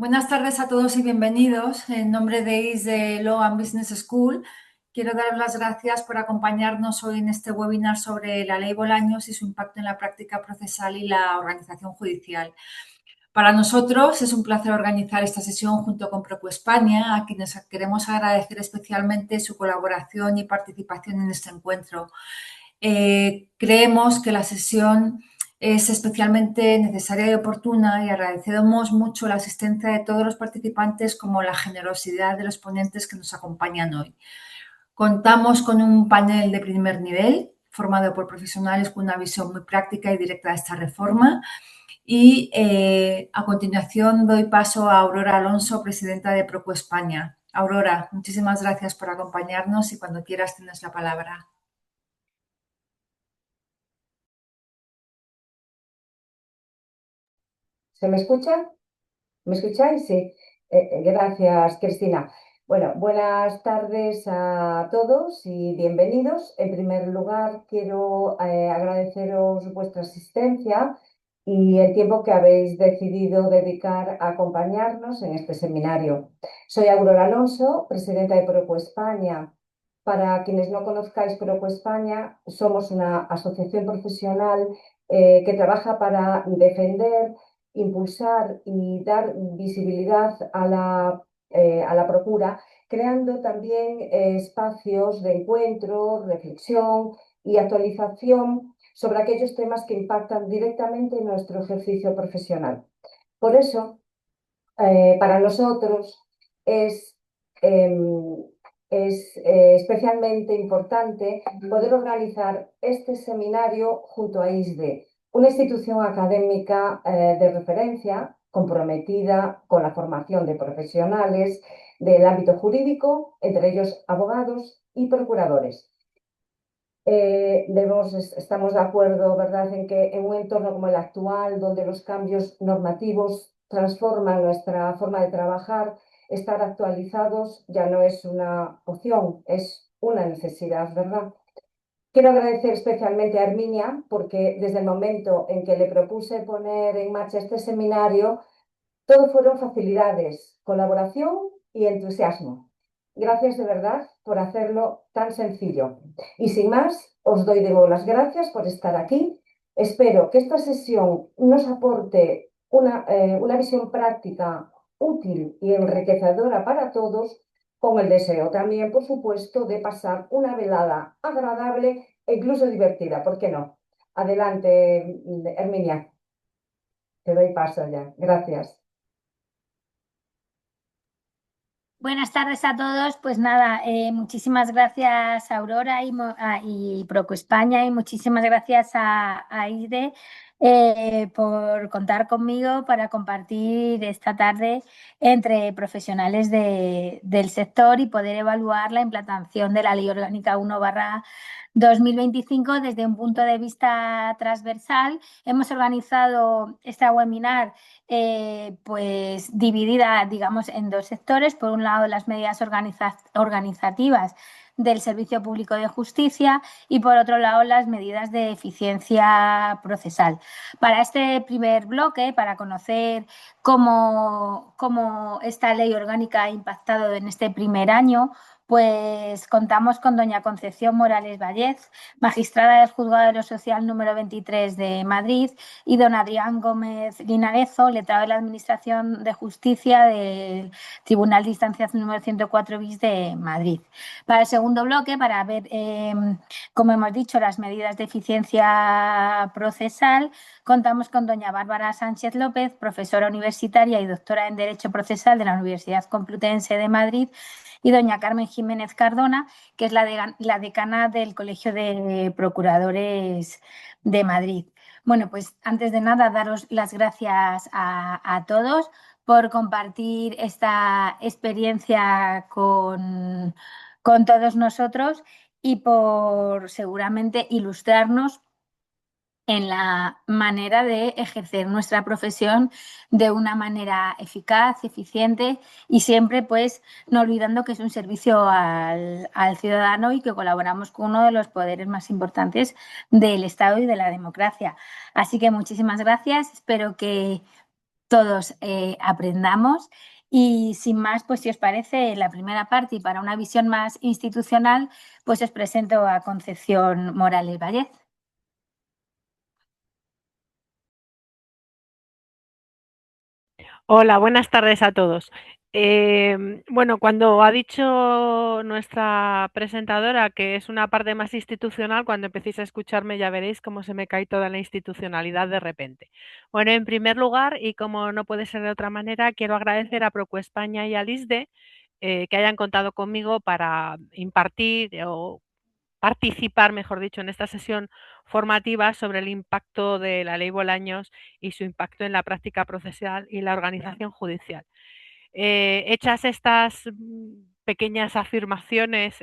Buenas tardes a todos y bienvenidos. En nombre de IS de Law and Business School, quiero dar las gracias por acompañarnos hoy en este webinar sobre la Ley Bolaños y su impacto en la práctica procesal y la organización judicial. Para nosotros es un placer organizar esta sesión junto con Procu España, a quienes queremos agradecer especialmente su colaboración y participación en este encuentro. Creemos que la sesión es especialmente necesaria y oportuna y agradecemos mucho la asistencia de todos los participantes como la generosidad de los ponentes que nos acompañan hoy. Contamos con un panel de primer nivel formado por profesionales con una visión muy práctica y directa de esta reforma y a continuación doy paso a Aurora Alonso, presidenta de Procu España. Aurora, muchísimas gracias por acompañarnos y cuando quieras tienes la palabra. ¿Se me escucha? ¿Me escucháis? Sí. Gracias, Cristina. Bueno, buenas tardes a todos y bienvenidos. En primer lugar, quiero agradeceros vuestra asistencia y el tiempo que habéis decidido dedicar a acompañarnos en este seminario. Soy Aurora Alonso, presidenta de Procu España. Para quienes no conozcáis Procu España, somos una asociación profesional que trabaja para defender, impulsar y dar visibilidad a la procura, creando también espacios de encuentro, reflexión y actualización sobre aquellos temas que impactan directamente en nuestro ejercicio profesional. Por eso, para nosotros es, em, especialmente importante poder organizar este seminario junto a ISDE, una institución académica de referencia comprometida con la formación de profesionales del ámbito jurídico, entre ellos abogados y procuradores. Estamos de acuerdo, ¿verdad?, en que en un entorno como el actual, donde los cambios normativos transforman nuestra forma de trabajar, estar actualizados ya no es una opción, es una necesidad, ¿verdad? Quiero agradecer especialmente a Herminia, porque desde el momento en que le propuse poner en marcha este seminario, todo fueron facilidades, colaboración y entusiasmo. Gracias de verdad por hacerlo tan sencillo. Y sin más, os doy de nuevo las gracias por estar aquí. Espero que esta sesión nos aporte una visión práctica, útil y enriquecedora para todos, con el deseo también, por supuesto, de pasar una velada agradable e incluso divertida. ¿Por qué no? Adelante, Herminia. Te doy paso ya. Gracias. Buenas tardes a todos. Pues nada, muchísimas gracias a Aurora y Procu España y muchísimas gracias a ISDE por contar conmigo para compartir esta tarde entre profesionales del sector y poder evaluar la implantación de la Ley Orgánica 1/2025 desde un punto de vista transversal. Hemos organizado esta webinar pues dividida, digamos, en dos sectores. Por un lado, las medidas organizativas del Servicio Público de Justicia y, por otro lado, las medidas de eficiencia procesal. Para este primer bloque, para conocer cómo esta ley orgánica ha impactado en este primer año, pues contamos con doña Concepción Morales Vallez, magistrada del Juzgado de lo Social número 23 de Madrid, y don Adrián Gómez Linarezo, letrado de la Administración de Justicia del Tribunal de Instancias número 104 bis de Madrid. Para el segundo bloque, para ver, como hemos dicho, las medidas de eficiencia procesal, contamos con doña Bárbara Sánchez López, profesora universitaria y doctora en Derecho Procesal de la Universidad Complutense de Madrid, y doña Carmen Jiménez Cardona, que es la decana del Colegio de Procuradores de Madrid. Bueno, pues antes de nada, daros las gracias a todos por compartir esta experiencia con todos nosotros y por seguramente ilustrarnos en la manera de ejercer nuestra profesión de una manera eficaz, eficiente y siempre pues no olvidando que es un servicio al ciudadano y que colaboramos con uno de los poderes más importantes del Estado y de la democracia. Así que muchísimas gracias, espero que todos aprendamos. Y sin más, pues si os parece, la primera parte y para una visión más institucional, pues os presento a Concepción Morales Vallez. Hola, buenas tardes a todos. Bueno, cuando ha dicho nuestra presentadora que es una parte más institucional, cuando empecéis a escucharme ya veréis cómo se me cae toda la institucionalidad de repente. Bueno, en primer lugar, y como no puede ser de otra manera, quiero agradecer a Procu España y al ISDE que hayan contado conmigo para impartir o participar, mejor dicho, en esta sesión formativa sobre el impacto de la ley Bolaños y su impacto en la práctica procesal y la organización judicial. Hechas estas pequeñas afirmaciones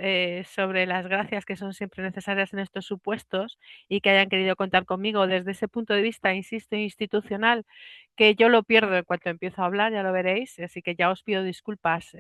sobre las gracias que son siempre necesarias en estos supuestos y que hayan querido contar conmigo desde ese punto de vista, insisto, institucional, que yo lo pierdo en cuanto empiezo a hablar, ya lo veréis, así que ya os pido disculpas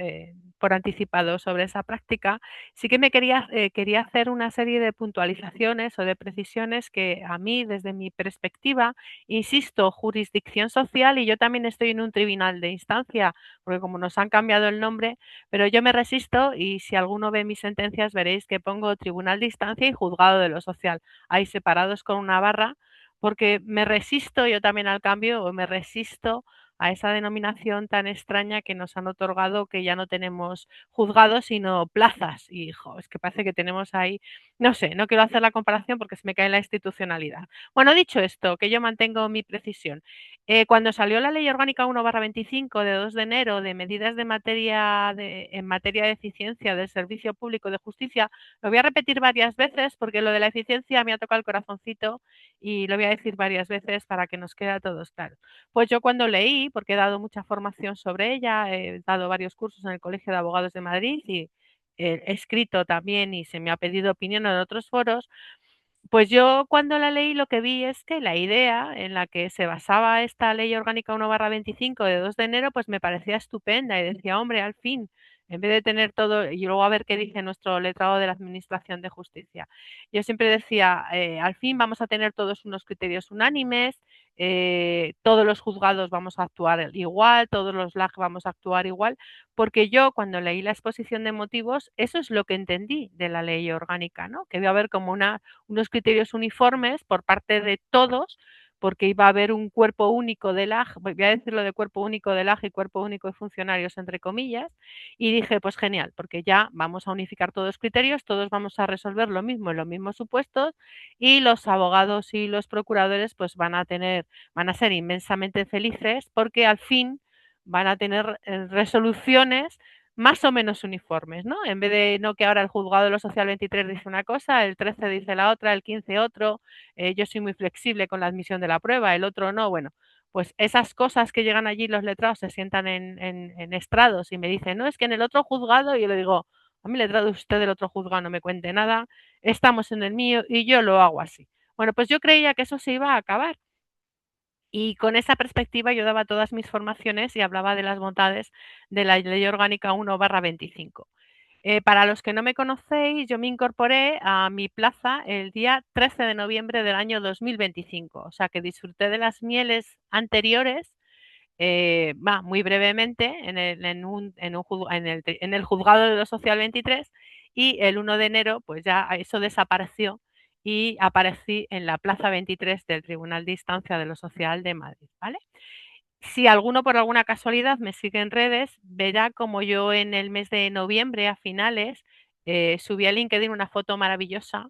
por anticipado sobre esa práctica. Sí que quería hacer una serie de puntualizaciones o de precisiones que a mí, desde mi perspectiva, insisto, jurisdicción social y yo también estoy en un tribunal de instancia, porque como nos han cambiado el nombre, pero yo me resisto y si alguno ve mis sentencias veréis que pongo tribunal de instancia y juzgado de lo social, ahí separados con una barra, porque me resisto yo también al cambio o me resisto a esa denominación tan extraña que nos han otorgado que ya no tenemos juzgados sino plazas y es que parece que tenemos ahí, no sé, no quiero hacer la comparación porque se me cae la institucionalidad. Bueno, dicho esto, que yo mantengo mi precisión. Cuando salió la Ley Orgánica 1/25 de 2 de enero de medidas en materia de eficiencia del servicio público de justicia, lo voy a repetir varias veces porque lo de la eficiencia me ha tocado el corazoncito y lo voy a decir varias veces para que nos quede a todos claro. Pues yo cuando leí, porque he dado mucha formación sobre ella, he dado varios cursos en el Colegio de Abogados de Madrid y he escrito también y se me ha pedido opinión en otros foros, pues yo cuando la leí lo que vi es que la idea en la que se basaba esta Ley Orgánica 1/25 de 2 de enero, pues me parecía estupenda y decía, hombre, al fin, en vez de tener todo, y luego a ver qué dice nuestro letrado de la Administración de Justicia. Yo siempre decía, al fin vamos a tener todos unos criterios unánimes, todos los juzgados vamos a actuar igual, todos los LAG vamos a actuar igual, porque yo cuando leí la exposición de motivos, eso es lo que entendí de la ley orgánica, ¿no? Que iba a haber como unos criterios uniformes por parte de todos, porque iba a haber un cuerpo único de LAG, voy a decirlo de cuerpo único de LAG y cuerpo único de funcionarios, entre comillas, y dije, pues genial, porque ya vamos a unificar todos los criterios, todos vamos a resolver lo mismo en los mismos supuestos y los abogados y los procuradores pues van a ser inmensamente felices porque al fin van a tener resoluciones más o menos uniformes, ¿no? En vez de no que ahora el juzgado de lo social 23 dice una cosa, el 13 dice la otra, el 15 otro, yo soy muy flexible con la admisión de la prueba, el otro no, bueno, pues esas cosas que llegan allí los letrados se sientan en estrados y me dicen, no, es que en el otro juzgado, y yo le digo, a mí letrado usted del otro juzgado no me cuente nada, estamos en el mío y yo lo hago así. Bueno, pues yo creía que eso se iba a acabar y con esa perspectiva yo daba todas mis formaciones y hablaba de las bondades de la Ley Orgánica 1/25. Para los que no me conocéis, yo me incorporé a mi plaza el día 13 de noviembre del año 2025, o sea que disfruté de las mieles anteriores, muy brevemente en el juzgado de lo social 23 y el 1 de enero pues ya eso desapareció y aparecí en la plaza 23 del Tribunal de Instancia de lo Social de Madrid, ¿vale? Si alguno por alguna casualidad me sigue en redes, verá como yo en el mes de noviembre, a finales, subí a LinkedIn una foto maravillosa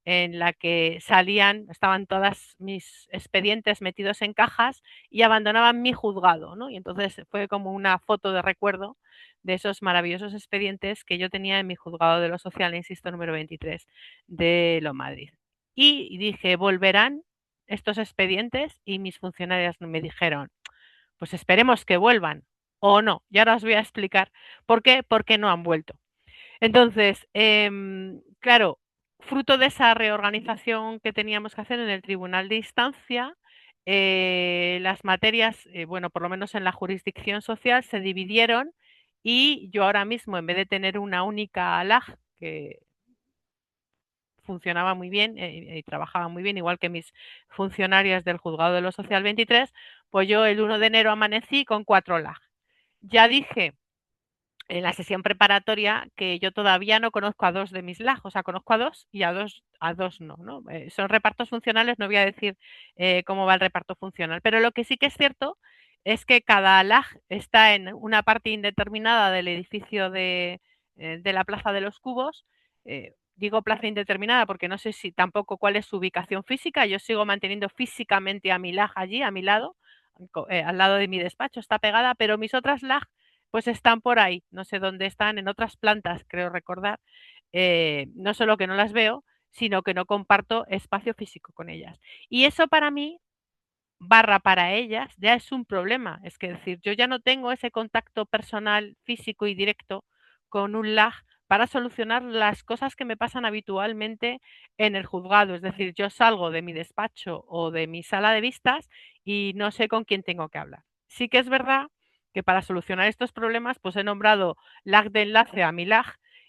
en la que estaban todas mis expedientes metidos en cajas y abandonaban mi juzgado, ¿no? Y entonces fue como una foto de recuerdo de esos maravillosos expedientes que yo tenía en mi juzgado de lo social, insisto, número 23 de Lo Madrid. Y dije, ¿volverán estos expedientes? Y mis funcionarios me dijeron, pues esperemos que vuelvan o no. Y ahora os voy a explicar por qué, no han vuelto. Entonces, claro, fruto de esa reorganización que teníamos que hacer en el Tribunal de Instancia, las materias, bueno, por lo menos en la jurisdicción social, se dividieron y yo ahora mismo, en vez de tener una única LAG, que funcionaba muy bien y trabajaba muy bien, igual que mis funcionarias del Juzgado de lo Social 23, pues yo el 1 de enero amanecí con 4 lag. Ya dije en la sesión preparatoria que yo todavía no conozco a 2 de mis lag, o sea, conozco a 2 y a 2 no, ¿no? Son repartos funcionales, no voy a decir cómo va el reparto funcional, pero lo que sí que es cierto es que cada lag está en una parte indeterminada del edificio de la Plaza de los Cubos. Digo plaza indeterminada porque no sé si tampoco cuál es su ubicación física. Yo sigo manteniendo físicamente a mi lag allí, a mi lado, al lado de mi despacho, está pegada, pero mis otras lag pues están por ahí, no sé dónde están, en otras plantas, creo recordar. No solo que no las veo, sino que no comparto espacio físico con ellas. Y eso para mí, barra para ellas, ya es un problema. Es que decir, yo ya no tengo ese contacto personal, físico y directo con un lag para solucionar las cosas que me pasan habitualmente en el juzgado. Es decir, yo salgo de mi despacho o de mi sala de vistas y no sé con quién tengo que hablar. Sí que es verdad que para solucionar estos problemas, pues he nombrado lag de enlace a mi lag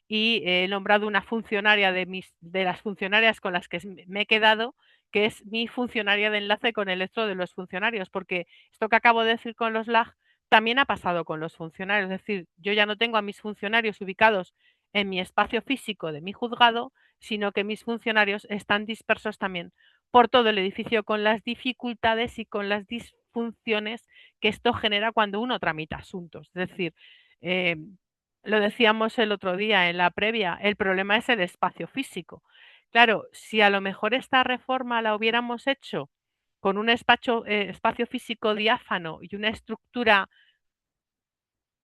y he nombrado una funcionaria de las funcionarias con las que me he quedado, que es mi funcionaria de enlace con el resto de los funcionarios, porque esto que acabo de decir con los lag también ha pasado con los funcionarios. Es decir, yo ya no tengo a mis funcionarios ubicados en mi espacio físico de mi juzgado, sino que mis funcionarios están dispersos también por todo el edificio con las dificultades y con las disfunciones que esto genera cuando uno tramita asuntos. Es decir, eh, lo decíamos el otro día en la previa, el problema es el espacio físico. Claro, si a lo mejor esta reforma la hubiéramos hecho con un espacio físico diáfano y una estructura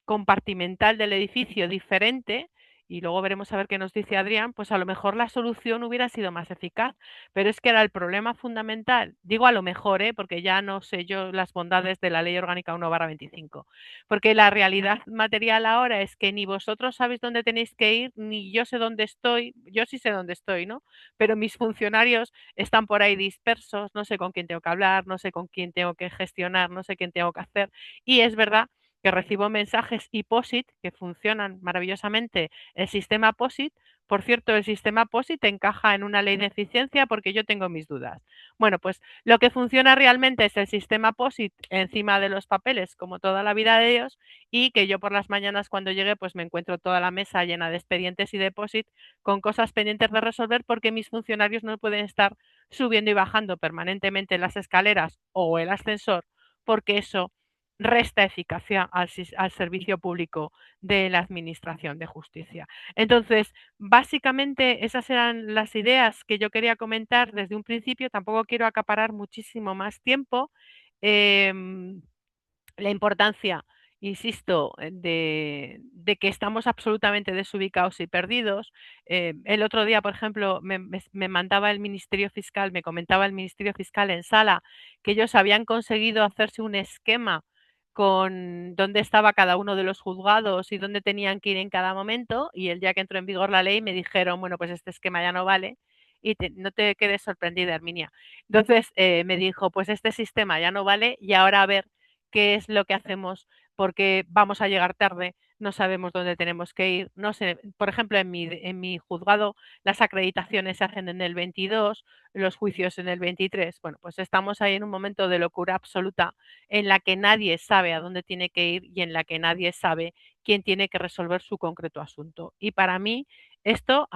compartimental del edificio diferente, y luego veremos a ver qué nos dice Adrián, pues a lo mejor la solución hubiera sido más eficaz, pero es que era el problema fundamental, digo a lo mejor, porque ya no sé yo las bondades de la Ley Orgánica 1/25, porque la realidad material ahora es que ni vosotros sabéis dónde tenéis que ir, ni yo sé dónde estoy, yo sí sé dónde estoy, ¿no? Pero mis funcionarios están por ahí dispersos, no sé con quién tengo que hablar, no sé con quién tengo que gestionar, no sé quién tengo que hacer, y es verdad que recibo mensajes y POSIT que funcionan maravillosamente el sistema POSIT. Por cierto, el sistema POSIT encaja en una ley de eficiencia porque yo tengo mis dudas. Bueno, pues lo que funciona realmente es el sistema POSIT encima de los papeles, como toda la vida de Dios, y que yo por las mañanas cuando llegue pues me encuentro toda la mesa llena de expedientes y de POSIT con cosas pendientes de resolver porque mis funcionarios no pueden estar subiendo y bajando permanentemente las escaleras o el ascensor porque eso resta eficacia al servicio público de la Administración de Justicia. Entonces, básicamente esas eran las ideas que yo quería comentar desde un principio. Tampoco quiero acaparar muchísimo más tiempo. La importancia, insisto, de que estamos absolutamente desubicados y perdidos. El otro día, por ejemplo, me mandaba el Ministerio Fiscal, me comentaba el Ministerio Fiscal en sala que ellos habían conseguido hacerse un esquema con dónde estaba cada uno de los juzgados y dónde tenían que ir en cada momento, y el día que entró en vigor la ley me dijeron, bueno, pues este esquema ya no vale, y no te quedes sorprendida, Herminia. Entonces me dijo, pues este sistema ya no vale y ahora a ver qué es lo que hacemos porque vamos a llegar tarde, no sabemos dónde tenemos que ir, no sé, por ejemplo, en mi juzgado las acreditaciones se hacen en el 22, los juicios en el 23. Bueno, pues estamos ahí en un momento de locura absoluta en la que nadie sabe a dónde tiene que ir y en la que nadie sabe quién tiene que resolver su concreto asunto. Y para mí esto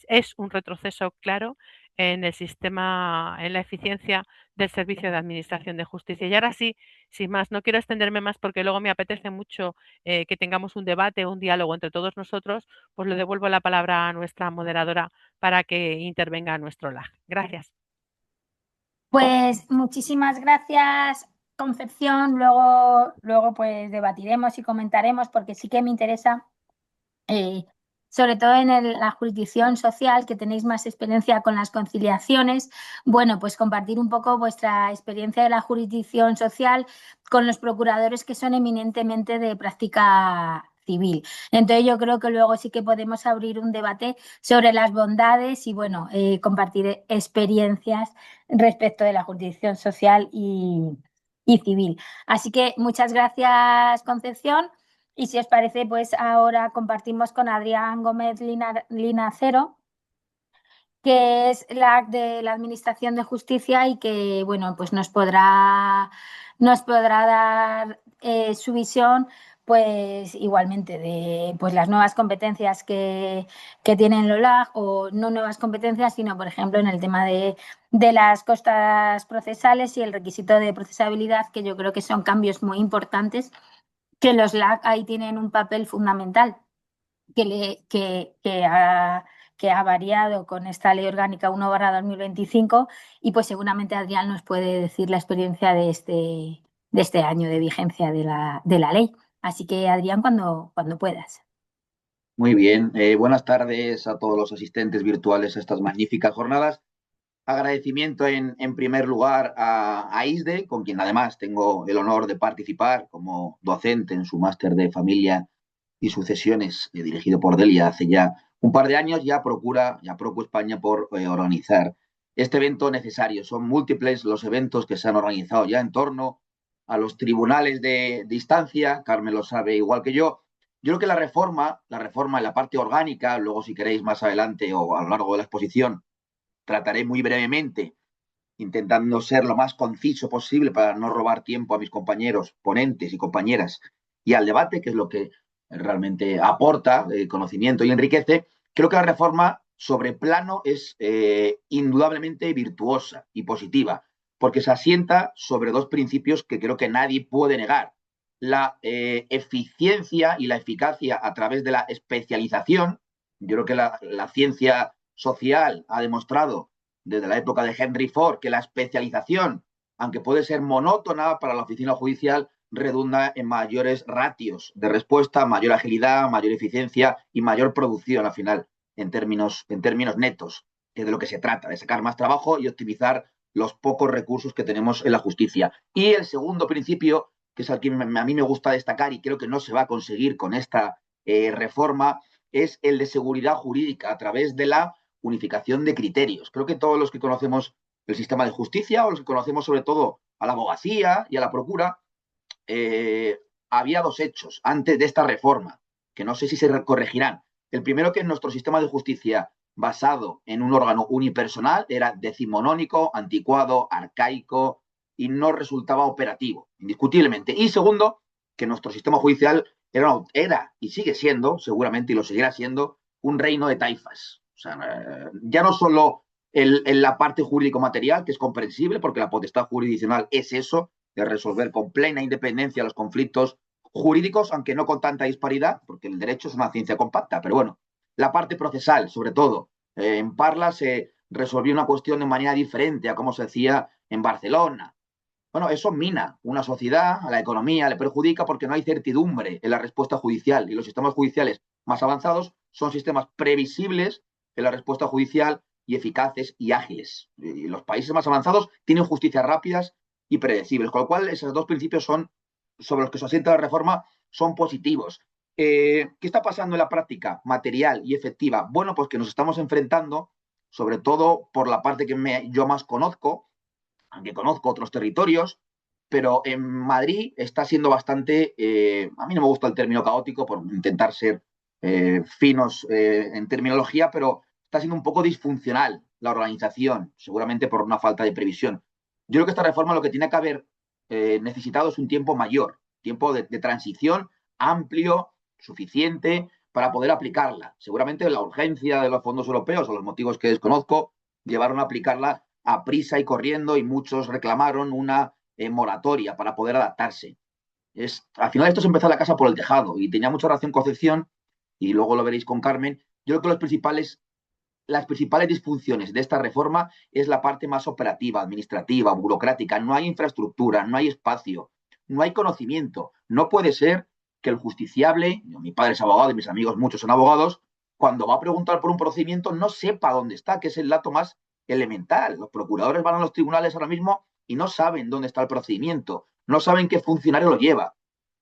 es un retroceso claro en el sistema, en la eficiencia del servicio de administración de justicia. Y ahora sí, sin más, no quiero extenderme más porque luego me apetece mucho que tengamos un debate, un diálogo entre todos nosotros, pues le devuelvo la palabra a nuestra moderadora para que intervenga a nuestro lag. Gracias. Pues muchísimas gracias, Concepción. Luego pues debatiremos y comentaremos porque sí que me interesa, sobre todo en la jurisdicción social, que tenéis más experiencia con las conciliaciones, bueno, pues compartir un poco vuestra experiencia de la jurisdicción social con los procuradores que son eminentemente de práctica civil. Entonces yo creo que luego sí que podemos abrir un debate sobre las bondades y bueno, compartir experiencias respecto de la jurisdicción social y civil. Así que muchas gracias, Concepción. Y si os parece, pues ahora compartimos con Adrián Gómez Linacero, que es la de la Administración de Justicia y que, bueno, pues nos podrá dar su visión, pues igualmente de pues las nuevas competencias que tiene el OLAG, o no nuevas competencias, sino, por ejemplo, en el tema de las costas procesales y el requisito de procesabilidad, que yo creo que son cambios muy importantes, que los LAG ahí tienen un papel fundamental que ha variado con esta Ley Orgánica 1/2025, y pues seguramente Adrián nos puede decir la experiencia de este año de vigencia de la ley. Así que, Adrián, cuando puedas. Muy bien, buenas tardes a todos los asistentes virtuales a estas magníficas jornadas. Agradecimiento en primer lugar a ISDE, con quien además tengo el honor de participar como docente en su máster de familia y sucesiones, dirigido por Delia hace ya un par de años. Ya Procu España por organizar este evento necesario. Son múltiples los eventos que se han organizado ya en torno a los tribunales de instancia. Carmen lo sabe igual que yo. Yo creo que la la parte orgánica, luego si queréis más adelante o a lo largo de la exposición, trataré muy brevemente, intentando ser lo más conciso posible para no robar tiempo a mis compañeros ponentes y compañeras y al debate, que es lo que realmente aporta conocimiento y enriquece. Creo que la reforma sobre plano es indudablemente virtuosa y positiva, porque se asienta sobre dos principios que creo que nadie puede negar: la eficiencia y la eficacia a través de la especialización. Yo creo que la ciencia social ha demostrado desde la época de Henry Ford que la especialización, aunque puede ser monótona para la oficina judicial, redunda en mayores ratios de respuesta, mayor agilidad, mayor eficiencia y mayor producción al final, en términos netos, que es de lo que se trata, de sacar más trabajo y optimizar los pocos recursos que tenemos en la justicia. Y el segundo principio, que es el que a mí me gusta destacar y creo que no se va a conseguir con esta reforma, es el de seguridad jurídica a través de la unificación de criterios. Creo que todos los que conocemos el sistema de justicia, o los que conocemos sobre todo a la abogacía y a la procura, había dos hechos antes de esta reforma, que no sé si se corregirán. El primero, que en nuestro sistema de justicia, basado en un órgano unipersonal, era decimonónico, anticuado, arcaico y no resultaba operativo, indiscutiblemente. Y segundo, que nuestro sistema judicial era y sigue siendo, seguramente, y lo seguirá siendo, un reino de taifas. O sea, ya no solo en la parte jurídico-material, que es comprensible, porque la potestad jurisdiccional es eso, de resolver con plena independencia los conflictos jurídicos, aunque no con tanta disparidad, porque el derecho es una ciencia compacta. Pero bueno, la parte procesal, sobre todo. En Parla se resolvió una cuestión de manera diferente a como se hacía en Barcelona. Bueno, eso mina una sociedad, a la economía le perjudica, porque no hay certidumbre en la respuesta judicial, y los sistemas judiciales más avanzados son sistemas previsibles en la respuesta judicial y eficaces y ágiles. Y los países más avanzados tienen justicias rápidas y predecibles, con lo cual esos dos principios son sobre los que se asienta la reforma, son positivos. ¿Qué está pasando en la práctica material y efectiva? Bueno, pues que nos estamos enfrentando, sobre todo por la parte que yo más conozco, aunque conozco otros territorios, pero en Madrid está siendo bastante, a mí no me gusta el término caótico por intentar ser finos en terminología, pero está siendo un poco disfuncional la organización, seguramente por una falta de previsión. Yo creo que esta reforma lo que tiene que haber necesitado es un tiempo mayor, tiempo de transición amplio, suficiente para poder aplicarla. Seguramente la urgencia de los fondos europeos, o los motivos que desconozco, llevaron a aplicarla a prisa y corriendo, y muchos reclamaron una moratoria para poder adaptarse. Al final esto es empezar la casa por el tejado, y tenía mucha razón Concepción, y luego lo veréis con Carmen. Yo creo que las principales disfunciones de esta reforma es la parte más operativa, administrativa, burocrática. No hay infraestructura, no hay espacio, no hay conocimiento. No puede ser que el justiciable, mi padre es abogado y mis amigos muchos son abogados, cuando va a preguntar por un procedimiento no sepa dónde está, que es el dato más elemental. Los procuradores van a los tribunales ahora mismo y no saben dónde está el procedimiento, no saben qué funcionario lo lleva.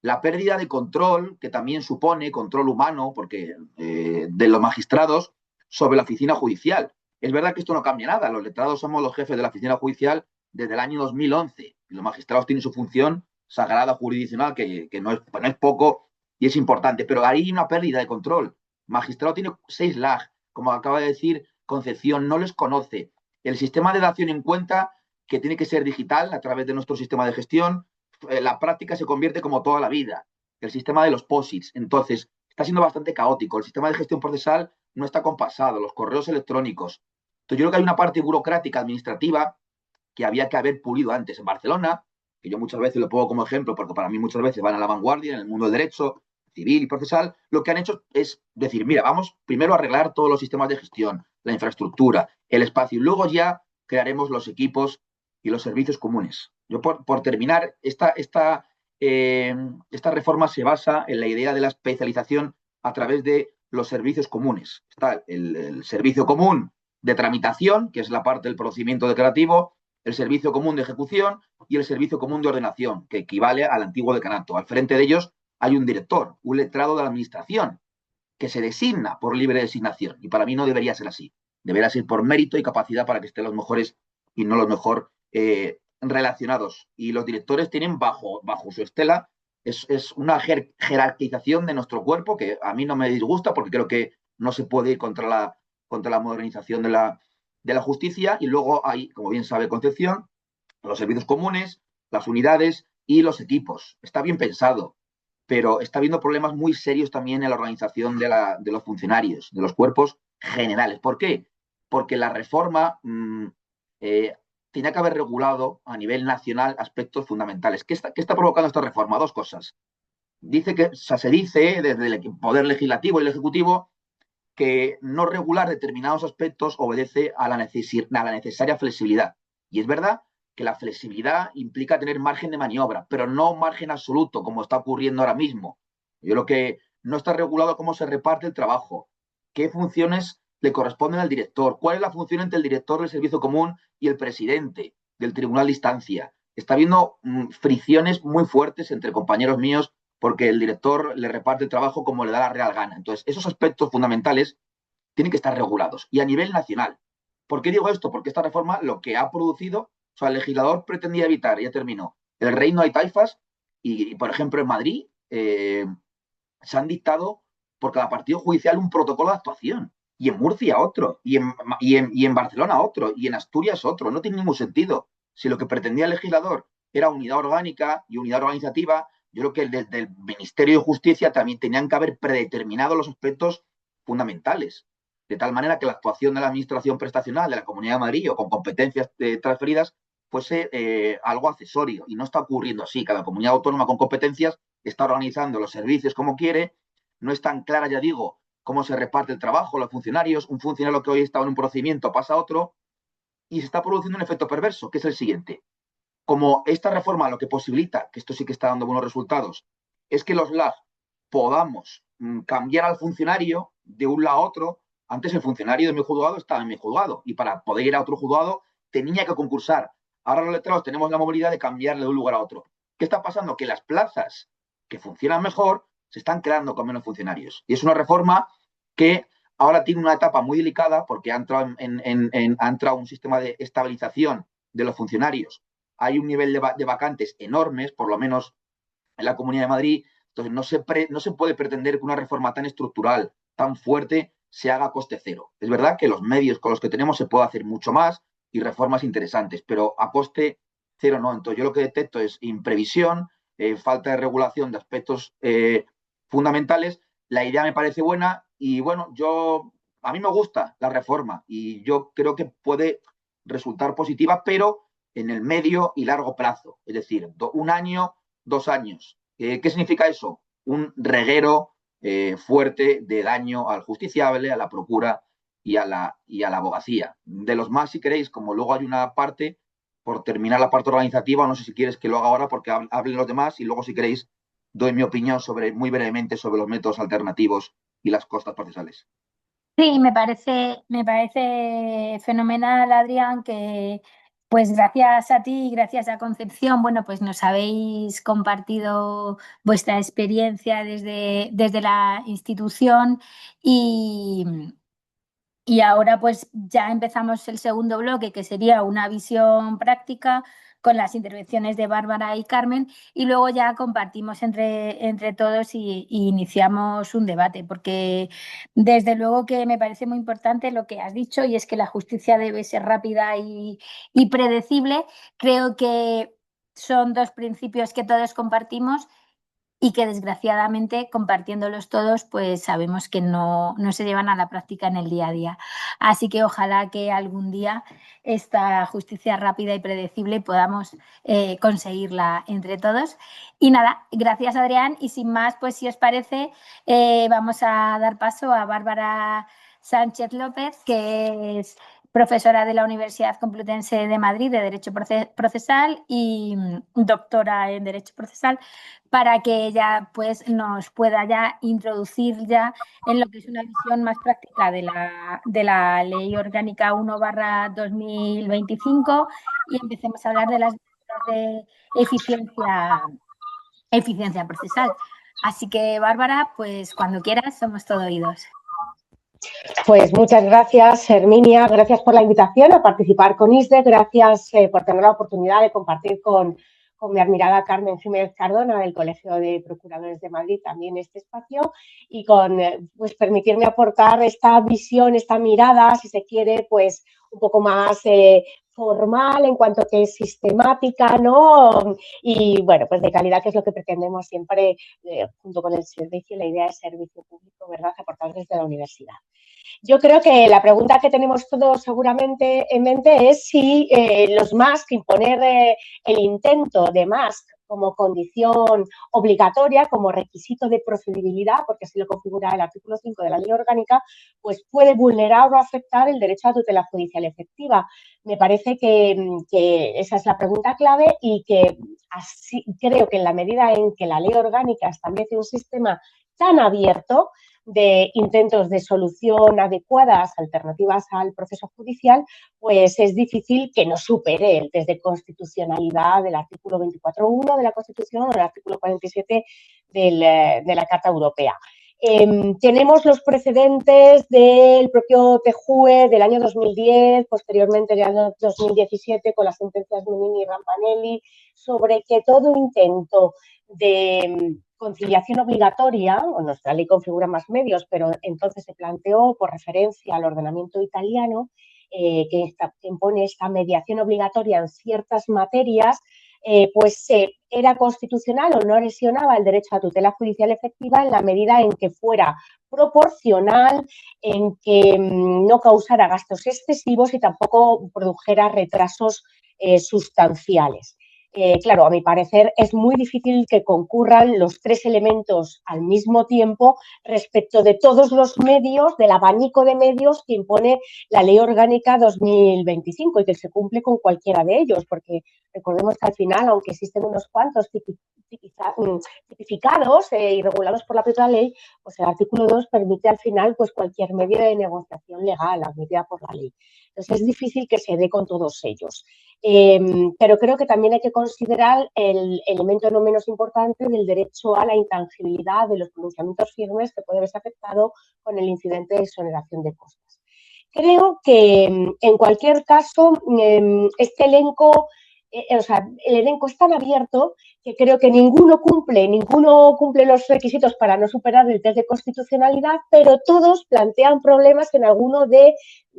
La pérdida de control, que también supone control humano, porque de los magistrados, sobre la oficina judicial. Es verdad que esto no cambia nada. Los letrados somos los jefes de la oficina judicial desde el año 2011. Y los magistrados tienen su función sagrada jurisdiccional, que no es poco y es importante. Pero hay una pérdida de control. El magistrado tiene 6 LAG. Como acaba de decir Concepción no les conoce. El sistema de dación en cuenta, que tiene que ser digital a través de nuestro sistema de gestión, la práctica se convierte como toda la vida. El sistema de los POSITs. Entonces, está siendo bastante caótico. El sistema de gestión procesal no está compasado, los correos electrónicos. Entonces, yo creo que hay una parte burocrática, administrativa, que había que haber pulido antes en Barcelona, que yo muchas veces lo pongo como ejemplo, porque para mí muchas veces van a la vanguardia en el mundo del derecho civil y procesal. Lo que han hecho es decir, mira, vamos primero a arreglar todos los sistemas de gestión, la infraestructura, el espacio, y luego ya crearemos los equipos y los servicios comunes. Yo, por terminar, esta reforma se basa en la idea de la especialización a través de los servicios comunes. Está el servicio común de tramitación, que es la parte del procedimiento declarativo, el servicio común de ejecución y el servicio común de ordenación, que equivale al antiguo decanato. Al frente de ellos hay un director, un letrado de la administración, que se designa por libre designación. Y para mí no debería ser así. Debería ser por mérito y capacidad para que estén los mejores y no los mejor relacionados. Y los directores tienen bajo su estela, es una jerarquización de nuestro cuerpo que a mí no me disgusta porque creo que no se puede ir contra la modernización de la justicia. Y luego hay, como bien sabe Concepción, los servicios comunes, las unidades y los equipos. Está bien pensado, pero está habiendo problemas muy serios también en la organización de los funcionarios, de los cuerpos generales. ¿Por qué? Porque la reforma tenía que haber regulado a nivel nacional aspectos fundamentales. ¿Qué está provocando esta reforma? Dos cosas. Se dice desde el Poder Legislativo y el Ejecutivo que no regular determinados aspectos obedece a la necesaria flexibilidad. Y es verdad que la flexibilidad implica tener margen de maniobra, pero no margen absoluto, como está ocurriendo ahora mismo. Yo creo que no está regulado cómo se reparte el trabajo, qué funciones le corresponden al director, cuál es la función entre el director del servicio común y el presidente del tribunal de instancia. Está habiendo fricciones muy fuertes entre compañeros míos porque el director le reparte el trabajo como le da la real gana. Entonces, esos aspectos fundamentales tienen que estar regulados y a nivel nacional. ¿Por qué digo esto? Porque esta reforma lo que ha producido, o sea, el legislador pretendía evitar, ya terminó, el reino hay taifas y, por ejemplo, en Madrid se han dictado por cada partido judicial un protocolo de actuación, y en Murcia otro, y en Barcelona otro, y en Asturias otro. No tiene ningún sentido. Si lo que pretendía el legislador era unidad orgánica y unidad organizativa, yo creo que desde el Ministerio de Justicia también tenían que haber predeterminado los aspectos fundamentales, de tal manera que la actuación de la administración prestacional de la Comunidad de Madrid o con competencias transferidas fuese algo accesorio, y no está ocurriendo así. Cada comunidad autónoma con competencias está organizando los servicios como quiere, no es tan clara, ya digo, cómo se reparte el trabajo, los funcionarios. Un funcionario que hoy está en un procedimiento pasa a otro y se está produciendo un efecto perverso, que es el siguiente. Como esta reforma lo que posibilita, que esto sí que está dando buenos resultados, es que los LAG podamos cambiar al funcionario de un lado a otro. Antes el funcionario de mi juzgado estaba en mi juzgado y para poder ir a otro juzgado tenía que concursar. Ahora los letrados tenemos la movilidad de cambiarle de un lugar a otro. ¿Qué está pasando? Que las plazas que funcionan mejor se están creando con menos funcionarios. Y es una reforma que ahora tiene una etapa muy delicada porque ha entrado un sistema de estabilización de los funcionarios. Hay un nivel de vacantes enormes, por lo menos en la Comunidad de Madrid. Entonces no se puede pretender que una reforma tan estructural, tan fuerte, se haga a coste cero. Es verdad que los medios con los que tenemos se puede hacer mucho más y reformas interesantes, pero a coste cero no. Entonces yo lo que detecto es imprevisión, falta de regulación de aspectos fundamentales. La idea me parece buena y bueno, a mí me gusta la reforma y yo creo que puede resultar positiva, pero en el medio y largo plazo, es decir, un año, 2 años. ¿Qué significa eso? Un reguero fuerte de daño al justiciable, a la procura y a la abogacía. De los más, si queréis, como luego hay una parte, por terminar la parte organizativa, no sé si quieres que lo haga ahora porque hablen los demás y luego, si queréis, doy mi opinión muy brevemente sobre los métodos alternativos y las costas procesales. Sí, me parece fenomenal, Adrián, que pues gracias a ti y gracias a Concepción, bueno, pues nos habéis compartido vuestra experiencia desde la institución y, Y ahora pues ya empezamos el segundo bloque, que sería una visión práctica con las intervenciones de Bárbara y Carmen, y luego ya compartimos entre todos y iniciamos un debate, porque desde luego que me parece muy importante lo que has dicho, y es que la justicia debe ser rápida y predecible. Creo que son dos principios que todos compartimos y que desgraciadamente compartiéndolos todos pues sabemos que no se llevan a la práctica en el día a día. Así que ojalá que algún día esta justicia rápida y predecible podamos conseguirla entre todos. Y nada, gracias Adrián, y sin más, pues si os parece, vamos a dar paso a Bárbara Sánchez López, que es profesora de la Universidad Complutense de Madrid de Derecho Procesal y doctora en Derecho Procesal, para que ella pues nos pueda ya introducir ya en lo que es una visión más práctica de la Ley Orgánica 1/2025, y empecemos a hablar de las de eficiencia procesal. Así que, Bárbara, pues cuando quieras, somos todo oídos. Pues muchas gracias, Herminia. Gracias por la invitación a participar con ISDE. Gracias por tener la oportunidad de compartir con mi admirada Carmen Jiménez Cardona del Colegio de Procuradores de Madrid también este espacio, y con pues permitirme aportar esta visión, esta mirada, si se quiere, pues un poco más formal en cuanto que es sistemática, ¿no? Y bueno, pues de calidad, que es lo que pretendemos siempre junto con el servicio. La idea es servicio público, ¿verdad?, aportar desde la universidad. Yo creo que la pregunta que tenemos todos seguramente en mente es si los MASC, imponer el intento de MASC como condición obligatoria, como requisito de procedibilidad, porque así lo configura el artículo 5 de la Ley Orgánica, pues puede vulnerar o afectar el derecho a tutela judicial efectiva. Me parece que esa es la pregunta clave, y que así, creo que en la medida en que la Ley Orgánica establece un sistema tan abierto de intentos de solución adecuadas, alternativas al proceso judicial, pues es difícil que no supere el test de constitucionalidad del artículo 24.1 de la Constitución o del artículo 47 de la Carta Europea. Tenemos los precedentes del propio TJUE del año 2010, posteriormente del año 2017 con las sentencias Menini y Rampanelli, sobre que todo intento de conciliación obligatoria, o nuestra ley configura más medios, pero entonces se planteó por referencia al ordenamiento italiano, que impone esta mediación obligatoria en ciertas materias, pues era constitucional o no lesionaba el derecho a tutela judicial efectiva en la medida en que fuera proporcional, en que no causara gastos excesivos y tampoco produjera retrasos sustanciales. Claro, a mi parecer es muy difícil que concurran los tres elementos al mismo tiempo respecto de todos los medios, del abanico de medios que impone la Ley Orgánica 2025, y que se cumple con cualquiera de ellos, porque recordemos que al final, aunque existen unos cuantos tipificados y regulados por la propia ley, pues el artículo 2 permite al final pues cualquier medio de negociación legal admitida por la ley. Entonces es difícil que se dé con todos ellos. Pero creo que también hay que considerar el elemento no menos importante del derecho a la intangibilidad de los pronunciamientos firmes, que puede verse afectado con el incidente de exoneración de costas. Creo que en cualquier caso este elenco, el elenco es tan abierto que creo que ninguno cumple los requisitos para no superar el test de constitucionalidad, pero todos plantean problemas en alguno de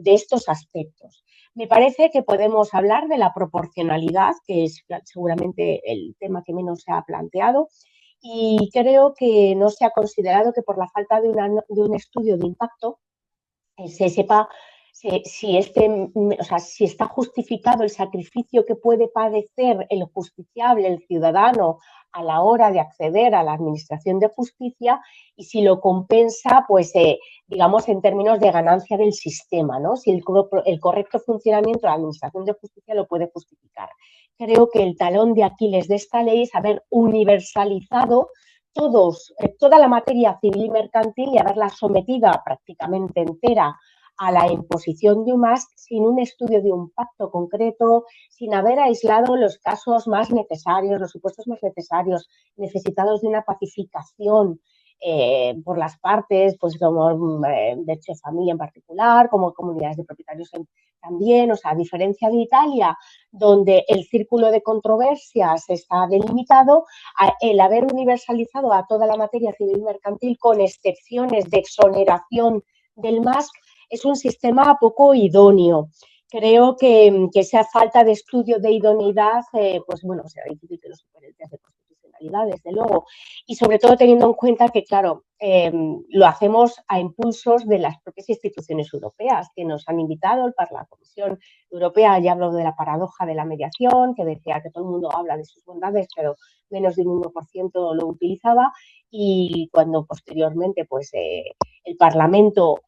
estos aspectos. Me parece que podemos hablar de la proporcionalidad, que es seguramente el tema que menos se ha planteado, y creo que no se ha considerado que por la falta de un estudio de impacto se sepa si está justificado el sacrificio que puede padecer el justiciable, el ciudadano, a la hora de acceder a la administración de justicia, y si lo compensa, pues digamos, en términos de ganancia del sistema, ¿no? Si el correcto funcionamiento de la administración de justicia lo puede justificar. Creo que el talón de Aquiles de esta ley es haber universalizado toda la materia civil y mercantil y haberla sometida prácticamente entera a la imposición de un MASC sin un estudio de un pacto concreto, sin haber aislado los casos más necesarios, los supuestos más necesarios, necesitados de una pacificación por las partes, pues como derecho de familia en particular, como comunidades de propietarios también, o sea, a diferencia de Italia, donde el círculo de controversias está delimitado, el haber universalizado a toda la materia civil mercantil con excepciones de exoneración del MASC es un sistema poco idóneo. Creo que esa falta de estudio de idoneidad, pues bueno, será difícil que lo supere el test de constitucionalidad, desde luego, y sobre todo teniendo en cuenta que, claro, lo hacemos a impulsos de las propias instituciones europeas que nos han invitado, la Comisión Europea, ya habló de la paradoja de la mediación, que decía que todo el mundo habla de sus bondades, pero menos de un 1% lo utilizaba, y cuando posteriormente pues el Parlamento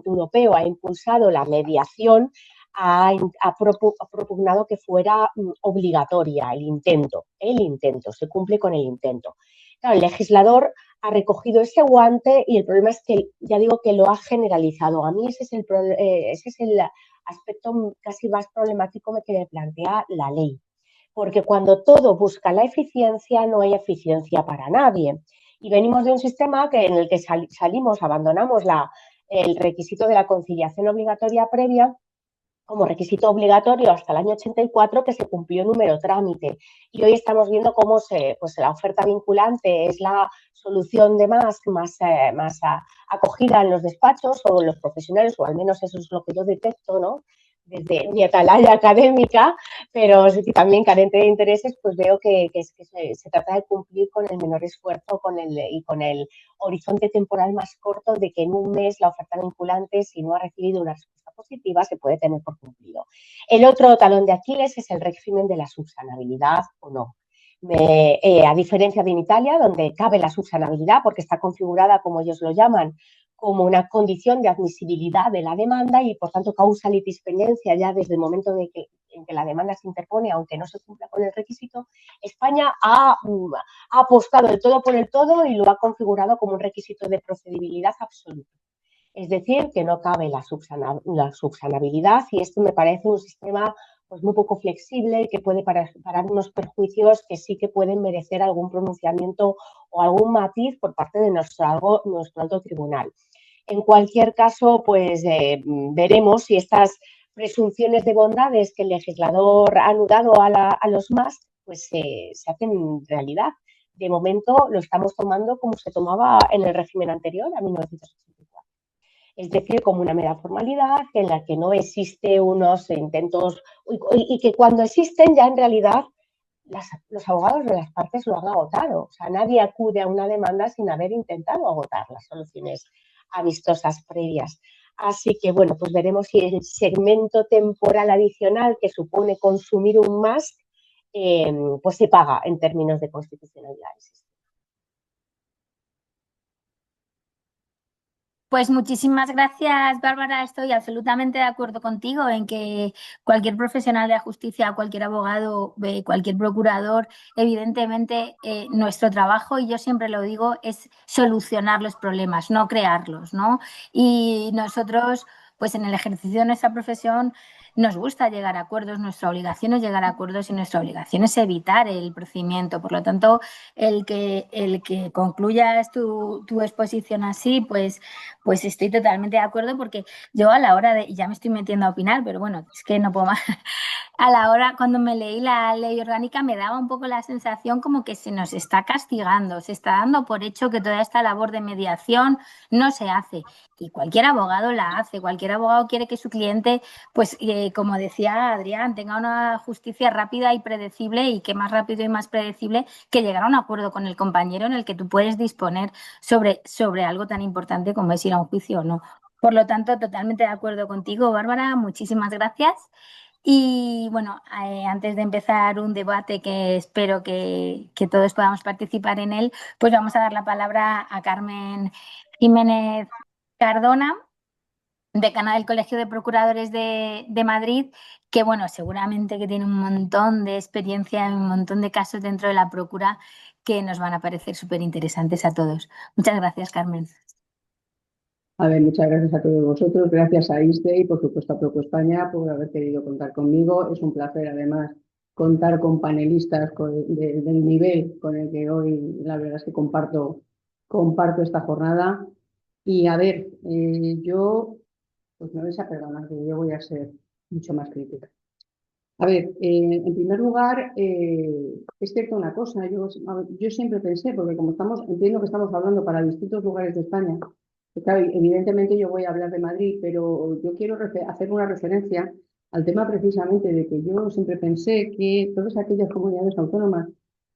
Europeo ha impulsado la mediación, ha propugnado que fuera obligatoria el intento, se cumple con el intento. Claro, el legislador ha recogido ese guante y el problema es que, ya digo, que lo ha generalizado. A mí ese es el aspecto casi más problemático que me plantea la ley, porque cuando todo busca la eficiencia, no hay eficiencia para nadie. Y venimos de un sistema en el que abandonamos el requisito de la conciliación obligatoria previa como requisito obligatorio hasta el año 84, que se cumplió número trámite. Y hoy estamos viendo cómo pues la oferta vinculante es la solución de más acogida en los despachos o en los profesionales, o al menos eso es lo que yo detecto, ¿no? Desde mi atalaya académica, pero también carente de intereses, pues veo que se trata de cumplir con el menor esfuerzo y con el horizonte temporal más corto de que en un mes la oferta vinculante, si no ha recibido una respuesta positiva, se puede tener por cumplido. El otro talón de Aquiles es el régimen de la subsanabilidad o no. A diferencia de en Italia, donde cabe la subsanabilidad porque está configurada, como ellos lo llaman, como una condición de admisibilidad de la demanda y, por tanto, causa litispendencia ya desde el momento en que la demanda se interpone, aunque no se cumpla con el requisito. España ha apostado el todo por el todo y lo ha configurado como un requisito de procedibilidad absoluto. Es decir, que no cabe la subsanabilidad, y esto me parece un sistema pues muy poco flexible y que puede parar unos perjuicios que sí que pueden merecer algún pronunciamiento o algún matiz por parte de nuestro alto tribunal. En cualquier caso, pues veremos si estas presunciones de bondades que el legislador ha anudado a los más, pues se hacen realidad. De momento lo estamos tomando como se tomaba en el régimen anterior, a 1984. Es decir, como una mera formalidad en la que no existe unos intentos y que cuando existen ya en realidad los abogados de las partes lo han agotado. O sea, nadie acude a una demanda sin haber intentado agotar las soluciones amistosas previas. Así que, bueno, pues veremos si el segmento temporal adicional que supone consumir un más, pues se paga en términos de constitucionalidad. Pues muchísimas gracias, Bárbara. Estoy absolutamente de acuerdo contigo en que cualquier profesional de la justicia, cualquier abogado, cualquier procurador, evidentemente nuestro trabajo, y yo siempre lo digo, es solucionar los problemas, no crearlos, ¿no? Y nosotros, pues en el ejercicio de nuestra profesión, nos gusta llegar a acuerdos, nuestra obligación es llegar a acuerdos y nuestra obligación es evitar el procedimiento. Por lo tanto, el que concluyas tu exposición así, pues estoy totalmente de acuerdo, porque yo a la hora de, ya me estoy metiendo a opinar, pero bueno, es que no puedo más. A la hora, cuando me leí la ley orgánica, me daba un poco la sensación como que se nos está castigando, se está dando por hecho que toda esta labor de mediación no se hace. Y cualquier abogado la hace, cualquier abogado quiere que su cliente, pues como decía Adrián, tenga una justicia rápida y predecible, y que más rápido y más predecible que llegar a un acuerdo con el compañero en el que tú puedes disponer sobre algo tan importante como es ir a un juicio o no. Por lo tanto, totalmente de acuerdo contigo, Bárbara, muchísimas gracias. Y bueno, antes de empezar un debate que espero que todos podamos participar en él, pues vamos a dar la palabra a Carmen Jiménez Cardona, decana del Colegio de Procuradores de Madrid, que bueno, seguramente que tiene un montón de experiencia en un montón de casos dentro de la Procura que nos van a parecer súper interesantes a todos. Muchas gracias, Carmen. A ver, muchas gracias a todos vosotros, gracias a ISDE y por supuesto a Procu España por haber querido contar conmigo. Es un placer además contar con panelistas del nivel con el que hoy la verdad es que comparto comparto esta jornada y a ver, yo, pues me vais a perdonar que yo voy a ser mucho más crítica. A ver, en primer lugar, es cierto una cosa, yo siempre pensé, porque como entiendo que estamos hablando para distintos lugares de España, que claro, evidentemente yo voy a hablar de Madrid, pero yo quiero hacer una referencia al tema precisamente de que yo siempre pensé que todas aquellas comunidades autónomas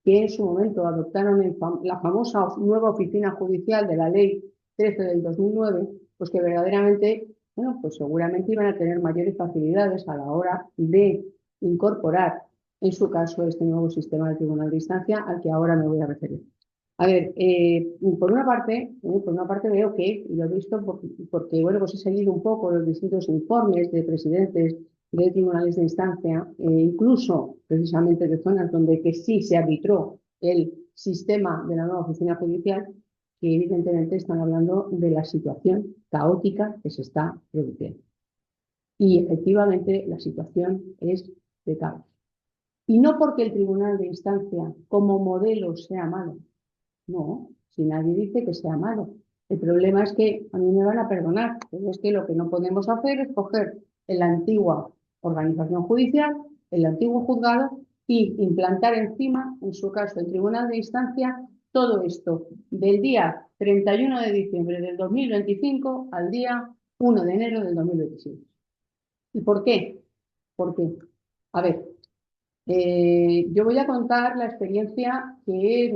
que en su momento adoptaron la famosa nueva oficina judicial de la Ley 13 del 2009, pues que verdaderamente, bueno, pues seguramente iban a tener mayores facilidades a la hora de incorporar, en su caso, este nuevo sistema de tribunal de instancia al que ahora me voy a referir. A ver, por una parte veo que, y lo he visto porque, bueno, pues he seguido un poco los distintos informes de presidentes de tribunales de instancia, incluso precisamente de zonas donde que sí se arbitró el sistema de la nueva oficina judicial, que evidentemente están hablando de la situación caótica que se está produciendo. Y efectivamente la situación es de caos. Y no porque el tribunal de instancia como modelo sea malo. No, si nadie dice que sea malo. El problema es que, a mí me van a perdonar, pero es que lo que no podemos hacer es coger la antigua organización judicial, el antiguo juzgado, y implantar encima, en su caso, el tribunal de instancia, todo esto del día 31 de diciembre del 2025 al día 1 de enero del 2026. ¿Y por qué? ¿Por qué? A ver, yo voy a contar la experiencia que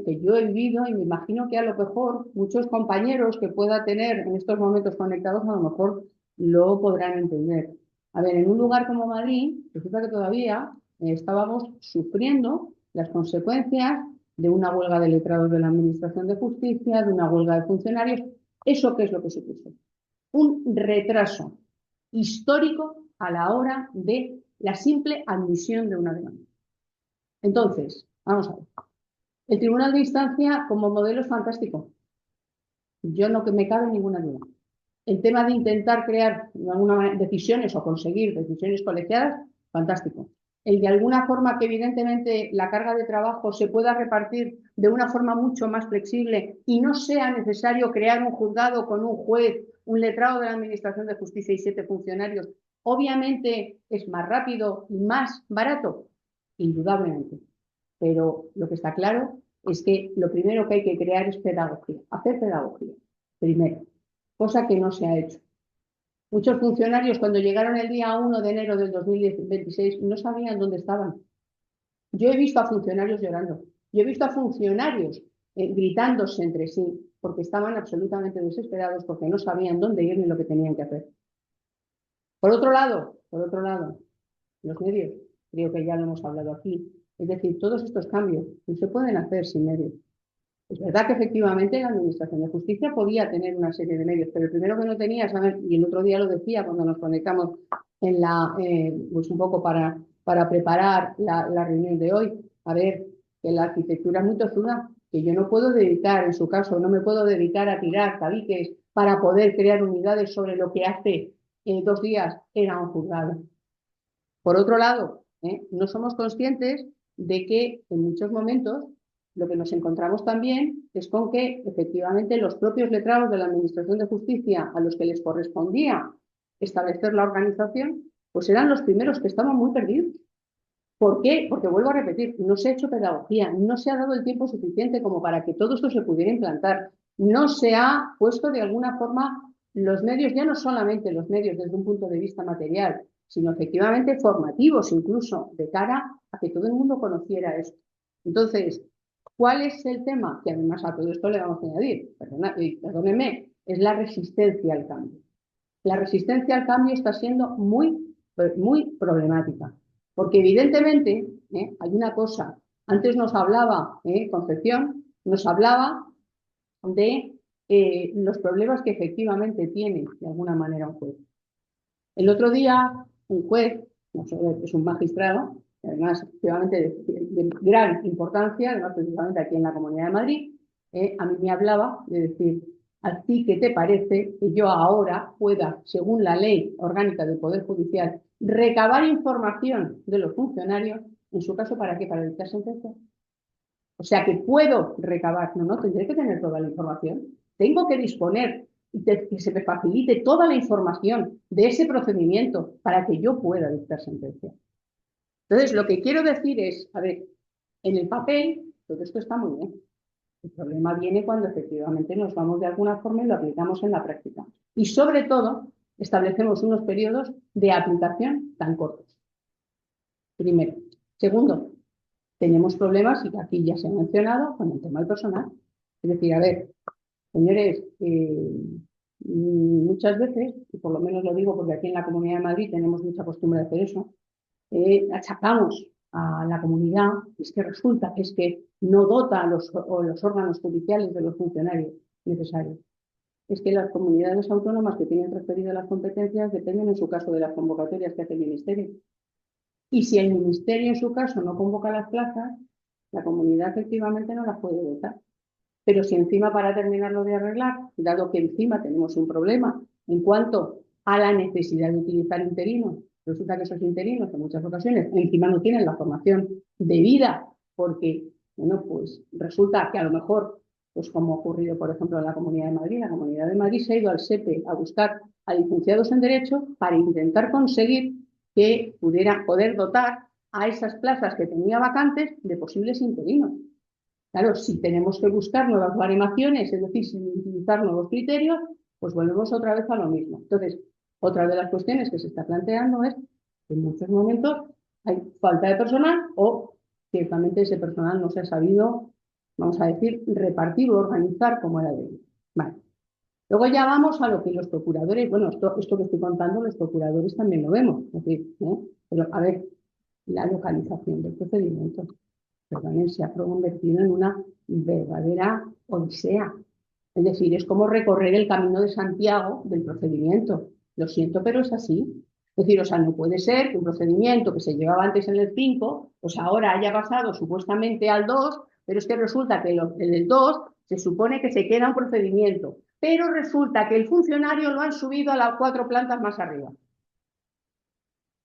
que yo he vivido, y me imagino que a lo mejor muchos compañeros que pueda tener en estos momentos conectados a lo mejor lo podrán entender. A ver, en un lugar como Madrid, resulta que todavía estábamos sufriendo las consecuencias de una huelga de letrados de la Administración de Justicia, de una huelga de funcionarios. ¿Eso qué es lo que supuso? Un retraso histórico a la hora de la simple admisión de una demanda. Entonces, vamos a ver. El tribunal de instancia como modelo es fantástico. Yo no que me cabe ninguna duda. El tema de intentar crear decisiones o conseguir decisiones colegiadas, fantástico. El de alguna forma que evidentemente la carga de trabajo se pueda repartir de una forma mucho más flexible y no sea necesario crear un juzgado con un juez, un letrado de la Administración de Justicia y 7 funcionarios, obviamente es más rápido y más barato, indudablemente. Pero lo que está claro es que lo primero que hay que crear es pedagogía, hacer pedagogía, primero, cosa que no se ha hecho. Muchos funcionarios cuando llegaron el día 1 de enero del 2026 no sabían dónde estaban. Yo he visto a funcionarios llorando, yo he visto a funcionarios gritándose entre sí porque estaban absolutamente desesperados porque no sabían dónde ir ni lo que tenían que hacer. Por otro lado, los medios, creo que ya lo hemos hablado aquí, es decir, todos estos cambios no se pueden hacer sin medios. Es verdad que efectivamente la Administración de Justicia podía tener una serie de medios, pero el primero que no tenía, ¿sabes? Y el otro día lo decía cuando nos conectamos en pues un poco para preparar la reunión de hoy, a ver, que la arquitectura es muy tozuda, que yo no puedo dedicar, en su caso, no me puedo dedicar a tirar tabiques para poder crear unidades sobre lo que hace 2 días era un juzgado. Por otro lado, no somos conscientes de que en muchos momentos lo que nos encontramos también es con que efectivamente los propios letrados de la Administración de Justicia a los que les correspondía establecer la organización, pues eran los primeros que estaban muy perdidos. ¿Por qué? Porque vuelvo a repetir, no se ha hecho pedagogía, no se ha dado el tiempo suficiente como para que todo esto se pudiera implantar, no se ha puesto de alguna forma los medios, ya no solamente los medios desde un punto de vista material, sino efectivamente formativos incluso, de cara a que todo el mundo conociera esto. Entonces, ¿cuál es el tema? Que además a todo esto le vamos a añadir, perdónenme, es la resistencia al cambio. La resistencia al cambio está siendo muy, muy problemática, porque evidentemente hay una cosa, antes nos hablaba Concepción, nos hablaba de los problemas que efectivamente tiene de alguna manera un juez. El otro día un juez, no sé, es un magistrado, además efectivamente de gran importancia, además precisamente aquí en la Comunidad de Madrid, a mí me hablaba de decir, ¿a ti qué te parece que yo ahora pueda, según la Ley Orgánica del Poder Judicial, recabar información de los funcionarios, en su caso, ¿para qué? Para dictar sentencia. O sea que puedo recabar, no, tendré que tener toda la información. Tengo que disponer de que se me facilite toda la información de ese procedimiento para que yo pueda dictar sentencia. Entonces, lo que quiero decir es, a ver, en el papel todo esto está muy bien. El problema viene cuando efectivamente nos vamos de alguna forma y lo aplicamos en la práctica. Y sobre todo, establecemos unos periodos de aplicación tan cortos. Primero. Segundo, tenemos problemas, y aquí ya se ha mencionado, con el tema del personal. Es decir, a ver, señores, muchas veces, y por lo menos lo digo porque aquí en la Comunidad de Madrid tenemos mucha costumbre de hacer eso, achacamos a la comunidad, es que resulta que es que no dota a los órganos judiciales de los funcionarios necesarios. Es que las comunidades autónomas que tienen transferidas las competencias dependen en su caso de las convocatorias que hace el Ministerio. Y si el Ministerio en su caso no convoca las plazas, la comunidad efectivamente no las puede dotar. Pero si encima, para terminarlo de arreglar, dado que encima tenemos un problema en cuanto a la necesidad de utilizar interinos, resulta que esos interinos en muchas ocasiones encima no tienen la formación debida, porque, bueno, pues resulta que a lo mejor, pues como ha ocurrido, por ejemplo, en la Comunidad de Madrid, la Comunidad de Madrid se ha ido al SEPE a buscar a licenciados en Derecho para intentar conseguir que pudiera poder dotar a esas plazas que tenía vacantes de posibles interinos. Claro, si tenemos que buscar nuevas baremaciones, es decir, sin utilizar nuevos criterios, pues volvemos otra vez a lo mismo. Entonces, otra de las cuestiones que se está planteando es que en muchos momentos hay falta de personal o ciertamente ese personal no se ha sabido, vamos a decir, repartir o organizar como era debido. Vale. Luego ya vamos a lo que los procuradores, bueno, esto que estoy contando, los procuradores también lo vemos. Es decir, pero a ver, la localización del procedimiento, perdonen, se ha convertido en una verdadera odisea. Es decir, es como recorrer el camino de Santiago del procedimiento. Lo siento, pero es así. Es decir, o sea, no puede ser que un procedimiento que se llevaba antes en el 5, pues ahora haya pasado supuestamente al 2, pero es que resulta que en el 2 se supone que se queda un procedimiento, pero resulta que el funcionario lo han subido a las 4 plantas más arriba.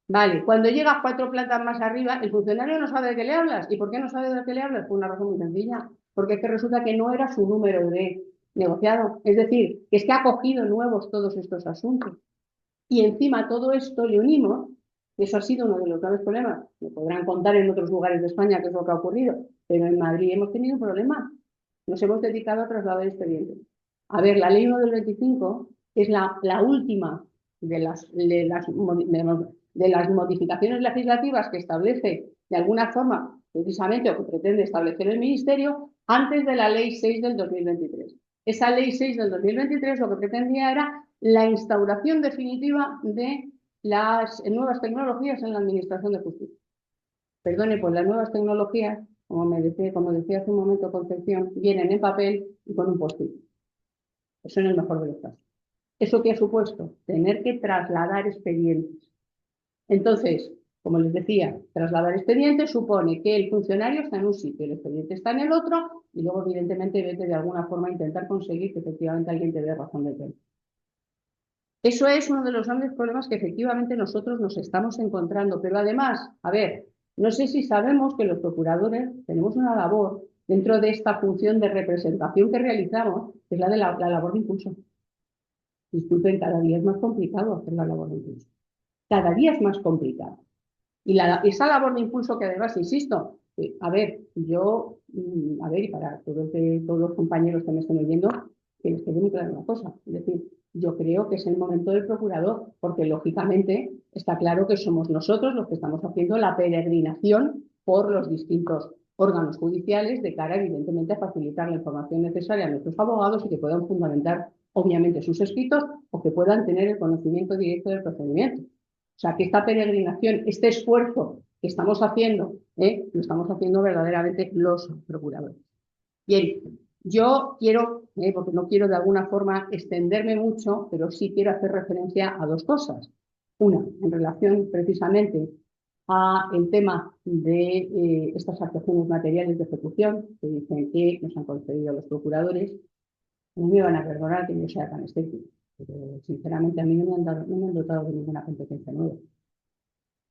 Vale, cuando llegas 4 plantas más arriba, el funcionario no sabe de qué le hablas. ¿Y por qué no sabe de qué le hablas? Por una razón muy sencilla. Porque es que resulta que no era su número de negociado. Es decir, que es que ha cogido nuevos todos estos asuntos. Y encima todo esto le unimos, que eso ha sido uno de los graves problemas. Me podrán contar en otros lugares de España qué es lo que ha ocurrido, pero en Madrid hemos tenido un problema. Nos hemos dedicado a trasladar expedientes. A ver, la ley 1 del 25 es la última de las modificaciones legislativas que establece de alguna forma, precisamente, o que pretende establecer el Ministerio, antes de la Ley 6 del 2023. Esa Ley 6 del 2023 lo que pretendía era la instauración definitiva de las nuevas tecnologías en la Administración de Justicia. Perdone, pues las nuevas tecnologías, como decía hace un momento Concepción, vienen en papel y con un post-it. Eso en el mejor de los casos. ¿Eso qué ha supuesto? Tener que trasladar expedientes. Entonces, como les decía, trasladar expedientes supone que el funcionario está en un sitio, el expediente está en el otro, y luego, evidentemente, vete de alguna forma a intentar conseguir que efectivamente alguien te dé razón de tema. Eso es uno de los grandes problemas que efectivamente nosotros nos estamos encontrando. Pero además, a ver, no sé si sabemos que los procuradores tenemos una labor dentro de esta función de representación que realizamos, que es la de la labor de impulso. Disculpen, cada día es más complicado hacer la labor de impulso. Cada día es más complicado. Y esa labor de impulso que además, insisto, a ver, y para todos los compañeros que me estén oyendo, que les quede muy clara una cosa, es decir, yo creo que es el momento del procurador, porque lógicamente está claro que somos nosotros los que estamos haciendo la peregrinación por los distintos órganos judiciales de cara, evidentemente, a facilitar la información necesaria a nuestros abogados y que puedan fundamentar, obviamente, sus escritos o que puedan tener el conocimiento directo del procedimiento. O sea, que esta peregrinación, este esfuerzo que estamos haciendo, lo estamos haciendo verdaderamente los procuradores. Bien, yo quiero, porque no quiero de alguna forma extenderme mucho, pero sí quiero hacer referencia a dos cosas. Una, en relación precisamente al tema de estas actuaciones materiales de ejecución, que dicen que nos han concedido los procuradores. No me van a perdonar que yo sea tan escéptico, pero sinceramente a mí no me han dotado de ninguna competencia nueva.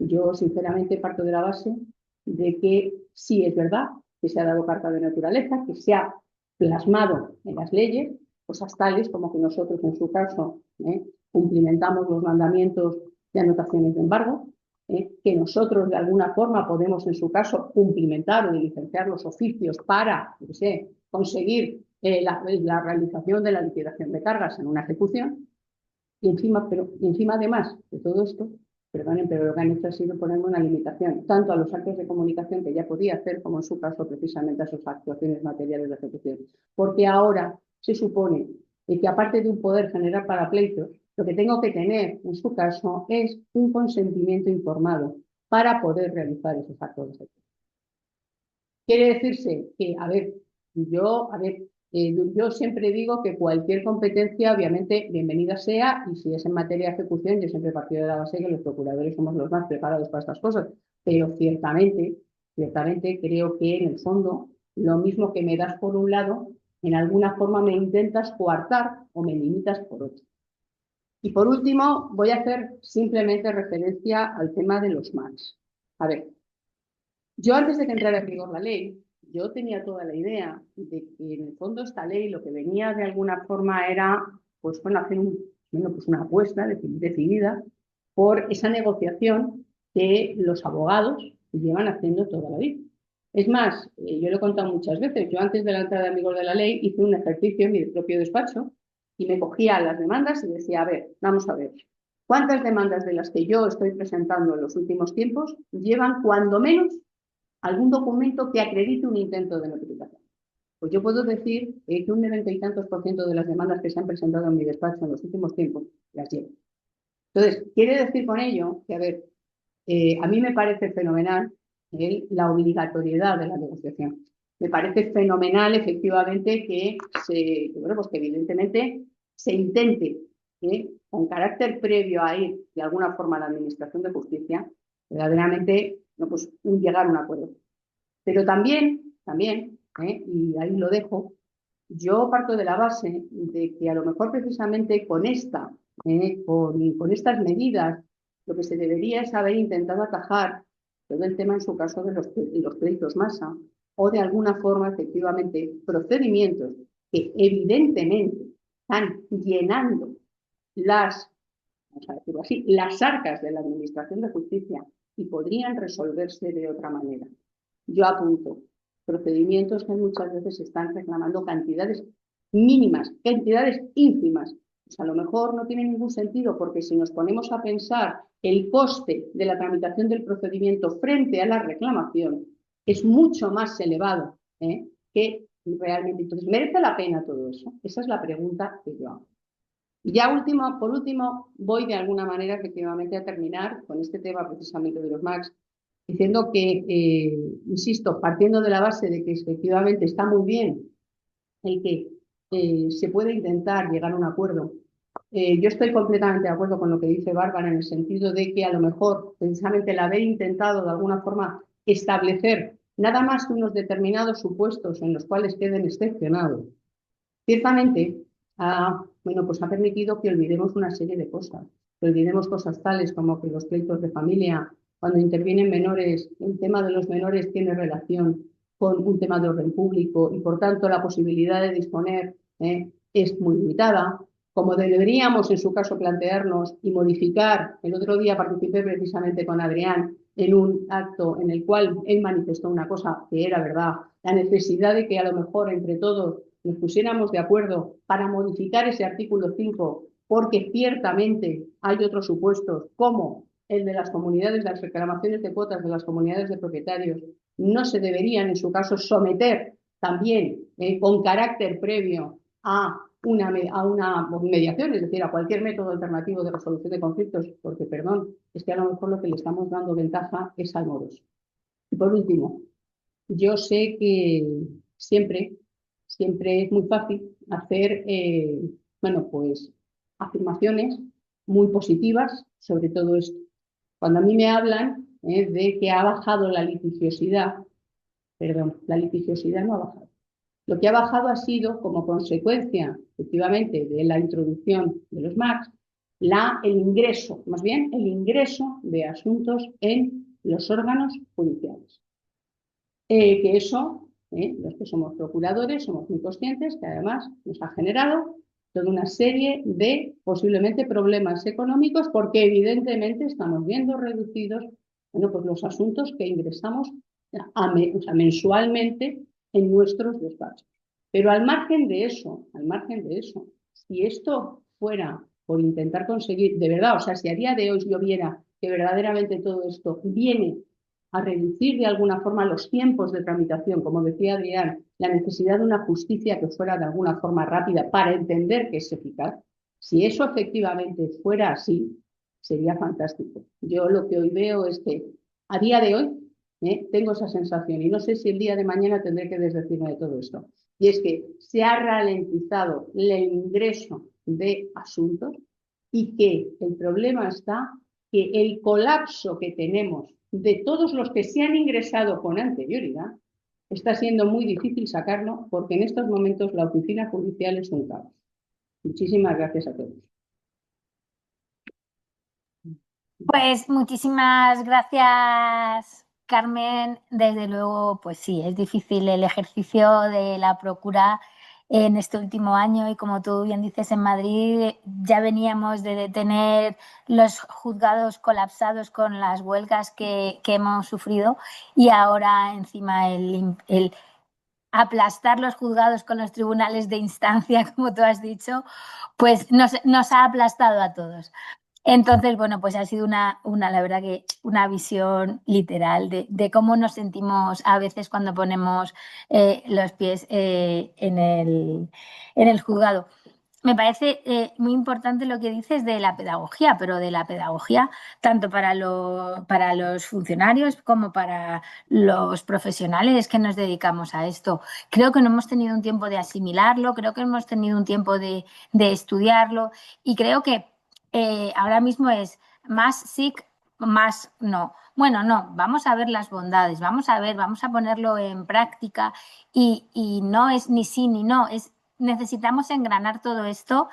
Yo sinceramente parto de la base de que sí es verdad que se ha dado carta de naturaleza, que se ha plasmado en las leyes, cosas tales como que nosotros, en su caso, cumplimentamos los mandamientos de anotaciones de embargo, que nosotros de alguna forma podemos, en su caso, cumplimentar o diligenciar los oficios para, no sé, conseguir la realización de la liquidación de cargas en una ejecución. Y encima, además de todo esto, perdonen, pero lo que han hecho ha sido ponerme una limitación, tanto a los actos de comunicación que ya podía hacer, como en su caso precisamente a sus actuaciones materiales de ejecución. Porque ahora se supone que aparte de un poder generar para pleitos, lo que tengo que tener en su caso es un consentimiento informado para poder realizar esos actos de ejecución. Quiere decirse que, yo siempre digo que cualquier competencia, obviamente, bienvenida sea, y si es en materia de ejecución, yo siempre he partido de la base que los procuradores somos los más preparados para estas cosas, pero ciertamente creo que en el fondo, lo mismo que me das por un lado, en alguna forma me intentas coartar o me limitas por otro. Y por último, voy a hacer simplemente referencia al tema de los MACs. A ver, yo antes de que entrara en vigor la ley, yo tenía toda la idea de que en el fondo esta ley lo que venía de alguna forma era, pues bueno, hacer una apuesta decidida por esa negociación que los abogados llevan haciendo toda la vida. Es más, yo lo he contado muchas veces, yo antes de la entrada en vigor de la ley hice un ejercicio en mi propio despacho y me cogía las demandas y decía, a ver, vamos a ver, ¿cuántas demandas de las que yo estoy presentando en los últimos tiempos llevan cuando menos algún documento que acredite un intento de notificación? Pues yo puedo decir que un 90 y tantos % de las demandas que se han presentado en mi despacho en los últimos tiempos las llevo. Entonces, quiere decir con ello que, a ver, a mí me parece fenomenal la obligatoriedad de la negociación. Me parece fenomenal, efectivamente, que evidentemente se intente, con carácter previo a ir de alguna forma a la Administración de Justicia, verdaderamente llegar a un acuerdo. Pero también, y ahí lo dejo, yo parto de la base de que a lo mejor precisamente con estas medidas lo que se debería es haber intentado atajar todo el tema, en su caso, de los créditos masa, o de alguna forma, efectivamente, procedimientos que evidentemente están llenando las arcas de la Administración de Justicia y podrían resolverse de otra manera. Yo apunto procedimientos que muchas veces están reclamando cantidades mínimas, cantidades ínfimas. Pues a lo mejor no tiene ningún sentido, porque si nos ponemos a pensar el coste de la tramitación del procedimiento frente a la reclamación, es mucho más elevado que realmente. Entonces, ¿merece la pena todo eso? Esa es la pregunta que yo hago. Y ya por último, voy de alguna manera efectivamente a terminar con este tema precisamente de los MACs, diciendo que, insisto, partiendo de la base de que efectivamente está muy bien el que se puede intentar llegar a un acuerdo. Yo estoy completamente de acuerdo con lo que dice Bárbara, en el sentido de que a lo mejor precisamente el haber intentado de alguna forma establecer nada más que unos determinados supuestos en los cuales queden excepcionados, ciertamente ha permitido que olvidemos una serie de cosas. Que olvidemos cosas tales como que los pleitos de familia, cuando intervienen menores, el tema de los menores tiene relación con un tema de orden público y, por tanto, la posibilidad de disponer es muy limitada. Como deberíamos, en su caso, plantearnos y modificar. El otro día participé precisamente con Adrián en un acto en el cual él manifestó una cosa que era verdad, la necesidad de que a lo mejor entre todos nos pusiéramos de acuerdo para modificar ese artículo 5, porque ciertamente hay otros supuestos, como el de las comunidades, las reclamaciones de cuotas de las comunidades de propietarios, no se deberían, en su caso, someter también con carácter previo a una mediación, es decir, a cualquier método alternativo de resolución de conflictos, porque, perdón, es que a lo mejor lo que le estamos dando ventaja es al moroso. Y por último, yo sé que siempre es muy fácil hacer, afirmaciones muy positivas sobre todo esto. Cuando a mí me hablan de que ha bajado la litigiosidad, perdón, la litigiosidad no ha bajado. Lo que ha bajado ha sido, como consecuencia, efectivamente, de la introducción de los MACs, el ingreso de asuntos en los órganos judiciales. Que eso Los que somos procuradores somos muy conscientes que además nos ha generado toda una serie de posiblemente problemas económicos porque evidentemente estamos viendo reducidos, bueno, pues los asuntos que ingresamos o sea, mensualmente en nuestros despachos. Pero al margen de eso, si esto fuera por intentar conseguir, de verdad, o sea, si a día de hoy yo viera que verdaderamente todo esto viene a reducir de alguna forma los tiempos de tramitación, como decía Adrián, la necesidad de una justicia que fuera de alguna forma rápida para entender que es eficaz, si eso efectivamente fuera así, sería fantástico. Yo lo que hoy veo es que a día de hoy tengo esa sensación y no sé si el día de mañana tendré que desdecirme de todo esto. Y es que se ha ralentizado el ingreso de asuntos y que el problema está que el colapso que tenemos de todos los que se han ingresado con anterioridad está siendo muy difícil sacarlo porque en estos momentos la oficina judicial es un caos. Muchísimas gracias a todos. Pues muchísimas gracias, Carmen. Desde luego, pues sí, es difícil el ejercicio de la procura en este último año y como tú bien dices, en Madrid ya veníamos de tener los juzgados colapsados con las huelgas que hemos sufrido y ahora encima el aplastar los juzgados con los tribunales de instancia, como tú has dicho, pues nos ha aplastado a todos. Entonces, bueno, pues ha sido la verdad que una visión literal de cómo nos sentimos a veces cuando ponemos los pies en el juzgado. Me parece muy importante lo que dices de la pedagogía, pero de la pedagogía tanto para los funcionarios como para los profesionales que nos dedicamos a esto. Creo que no hemos tenido un tiempo de asimilarlo, creo que hemos tenido un tiempo de estudiarlo y creo que ahora mismo es más SIC, más no. Bueno, no, vamos a ver las bondades, vamos a ponerlo en práctica y no es ni sí ni no, necesitamos engranar todo esto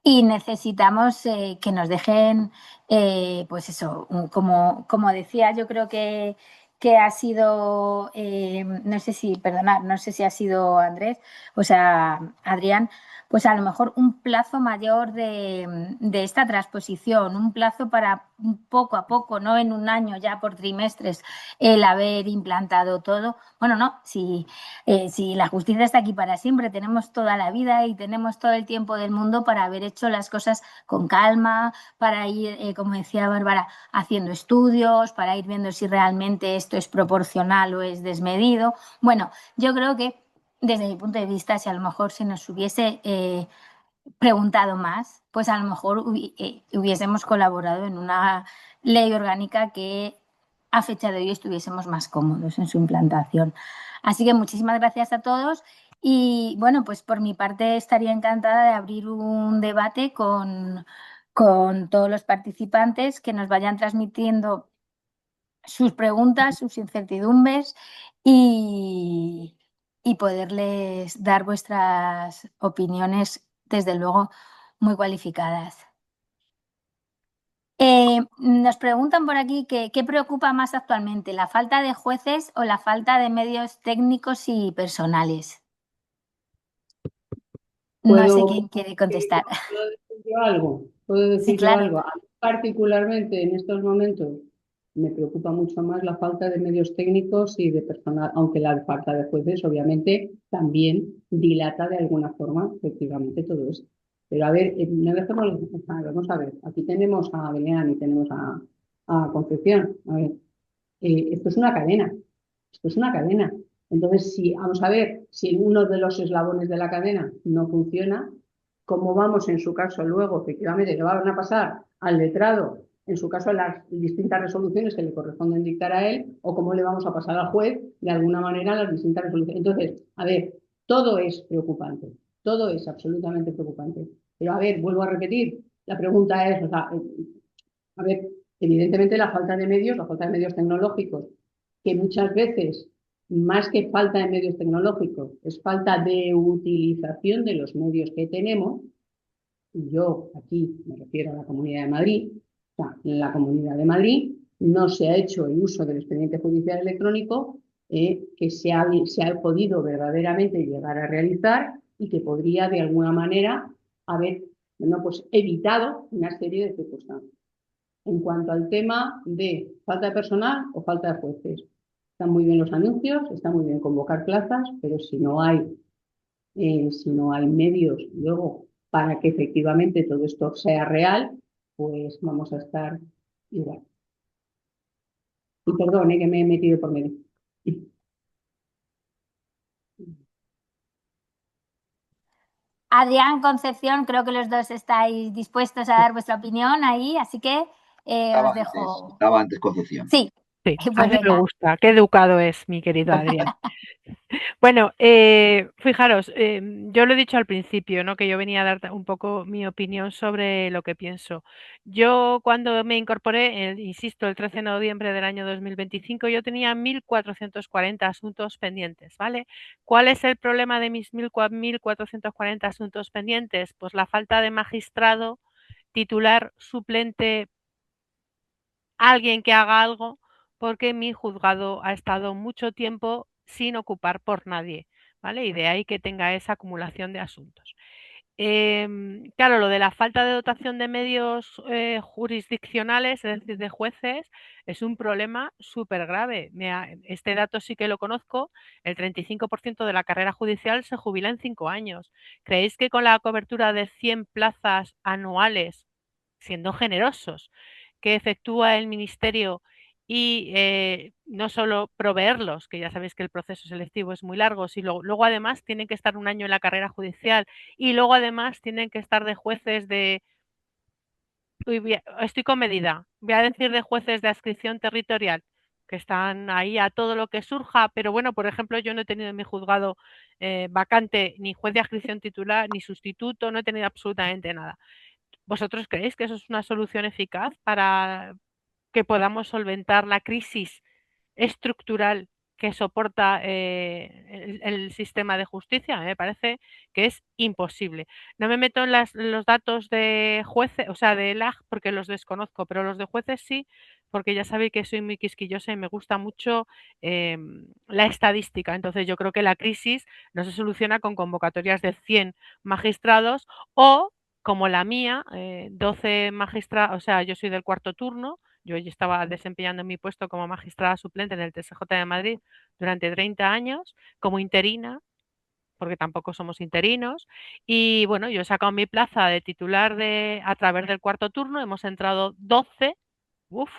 y necesitamos que nos dejen, pues eso, como decía, yo creo que ha sido, no sé si ha sido Andrés, o sea, Adrián, pues a lo mejor un plazo mayor de esta transposición, un plazo para poco a poco, no en un año ya por trimestres, el haber implantado todo. Bueno, no, si la justicia está aquí para siempre, tenemos toda la vida y tenemos todo el tiempo del mundo para haber hecho las cosas con calma, para ir, como decía Bárbara, haciendo estudios, para ir viendo si realmente esto es proporcional o es desmedido. Bueno, yo creo que desde mi punto de vista, si a lo mejor se nos hubiese preguntado más, pues a lo mejor hubiésemos colaborado en una ley orgánica que a fecha de hoy estuviésemos más cómodos en su implantación. Así que muchísimas gracias a todos y bueno, pues por mi parte estaría encantada de abrir un debate con todos los participantes que nos vayan transmitiendo sus preguntas, sus incertidumbres y poderles dar vuestras opiniones, desde luego, muy cualificadas. Nos preguntan por aquí qué preocupa más actualmente, la falta de jueces o la falta de medios técnicos y personales. No sé quién quiere contestar. ¿Puedo decir yo algo? ¿Puedo decir Sí, claro. yo algo? A mí particularmente en estos momentos me preocupa mucho más la falta de medios técnicos y de personal, aunque la falta de jueces obviamente también dilata de alguna forma efectivamente todo esto. Pero a ver, no dejemos, vamos a ver, aquí tenemos a Adrián y tenemos a Concepción. A ver, esto es una cadena, esto es una cadena. Entonces, vamos a ver, si uno de los eslabones de la cadena no funciona, ¿cómo vamos en su caso luego, efectivamente, le van a pasar al letrado, en su caso, las distintas resoluciones que le corresponden dictar a él, o cómo le vamos a pasar al juez, de alguna manera, las distintas resoluciones? Entonces, a ver, todo es preocupante, todo es absolutamente preocupante. Pero, a ver, vuelvo a repetir, la pregunta es, o sea, a ver, evidentemente la falta de medios tecnológicos, que muchas veces, más que falta de medios tecnológicos, es falta de utilización de los medios que tenemos. Yo aquí me refiero a la Comunidad de Madrid. O sea, en la Comunidad de Madrid no se ha hecho el uso del expediente judicial electrónico que se ha podido verdaderamente llegar a realizar y que podría de alguna manera haber pues, evitado una serie de circunstancias. En cuanto al tema de falta de personal o falta de jueces, están muy bien los anuncios, está muy bien convocar plazas, pero si no hay medios luego para que efectivamente todo esto sea real, pues vamos a estar igual. Y perdone que me he metido por medio. Adrián, Concepción, creo que los dos estáis dispuestos a dar vuestra opinión ahí, así que os dejo. Estaba antes Concepción. Sí, Sí, pues así me venga. gusta. Qué educado es mi querido Adrián. Bueno, fijaros, yo lo he dicho al principio, ¿no? Que yo venía a dar un poco mi opinión sobre lo que pienso. Yo cuando me incorporé, insisto, el 13 de noviembre del año 2025, yo tenía 1.440 asuntos pendientes, ¿vale? ¿Cuál es el problema de mis 1.440 asuntos pendientes? Pues la falta de magistrado, titular, suplente, alguien que haga algo, porque mi juzgado ha estado mucho tiempo sin ocupar por nadie, ¿vale? Y de ahí que tenga esa acumulación de asuntos. Claro, lo de la falta de dotación de medios jurisdiccionales, es decir, de jueces, es un problema súper grave. Este dato sí que lo conozco, el 35% de la carrera judicial se jubila en 5 años. ¿Creéis que con la cobertura de 100 plazas anuales, siendo generosos, que efectúa el Ministerio y no solo proveerlos, que ya sabéis que el proceso selectivo es muy largo, sino luego además tienen que estar un año en la carrera judicial y luego además tienen que estar de jueces de... estoy con medida, voy a decir de jueces de adscripción territorial, que están ahí a todo lo que surja, pero bueno, por ejemplo, yo no he tenido en mi juzgado vacante ni juez de adscripción titular, ni sustituto, no he tenido absolutamente nada. ¿Vosotros creéis que eso es una solución eficaz para que podamos solventar la crisis estructural que soporta el sistema de justicia? Me parece que es imposible. No me meto en los datos de jueces, o sea, de LAG, porque los desconozco, pero los de jueces sí, porque ya sabéis que soy muy quisquillosa y me gusta mucho la estadística. Entonces yo creo que la crisis no se soluciona con convocatorias de 100 magistrados o como la mía, 12 magistrados, o sea, yo soy del cuarto turno, yo ya estaba desempeñando mi puesto como magistrada suplente en el TSJ de Madrid durante 30 años, como interina, porque tampoco somos interinos. Y bueno, yo he sacado mi plaza de titular a través del cuarto turno, hemos entrado 12. Uf,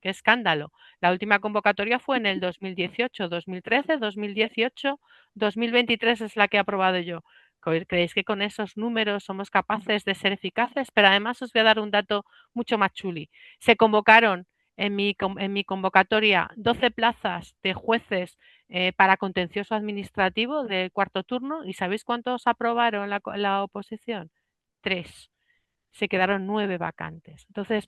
qué escándalo. La última convocatoria fue en el 2018, 2013, 2018, 2023 es la que he aprobado yo. ¿Creéis que con esos números somos capaces de ser eficaces? Pero además os voy a dar un dato mucho más chuli. Se convocaron en mi convocatoria 12 plazas de jueces para contencioso administrativo del cuarto turno. ¿Y sabéis cuántos aprobaron la oposición? 3. Se quedaron 9 vacantes. Entonces,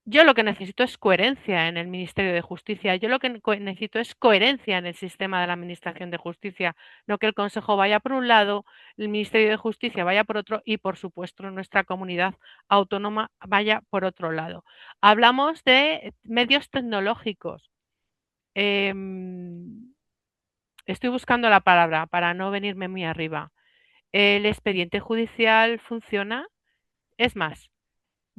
yo lo que necesito es coherencia en el Ministerio de Justicia. Yo lo que necesito es coherencia en el sistema de la Administración de Justicia. No que el Consejo vaya por un lado, el Ministerio de Justicia vaya por otro y, por supuesto, nuestra comunidad autónoma vaya por otro lado. Hablamos de medios tecnológicos. Estoy buscando la palabra para no venirme muy arriba. ¿El expediente judicial funciona? Es más,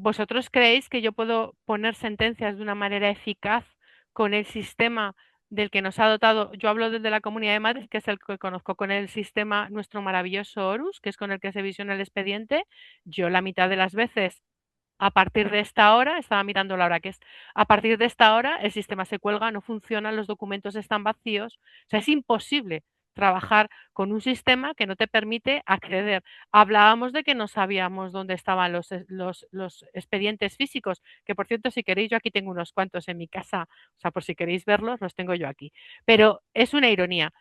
¿vosotros creéis que yo puedo poner sentencias de una manera eficaz con el sistema del que nos ha dotado? Yo hablo desde la Comunidad de Madrid, que es el que conozco, con el sistema nuestro maravilloso Horus, que es con el que se visiona el expediente. Yo la mitad de las veces, a partir de esta hora, estaba mirando la hora que es, a partir de esta hora el sistema se cuelga, no funciona, los documentos están vacíos. O sea, es imposible trabajar con un sistema que no te permite acceder. Hablábamos de que no sabíamos dónde estaban los expedientes físicos, que por cierto, si queréis, yo aquí tengo unos cuantos en mi casa, o sea, por si queréis verlos, los tengo yo aquí. Pero es una ironía.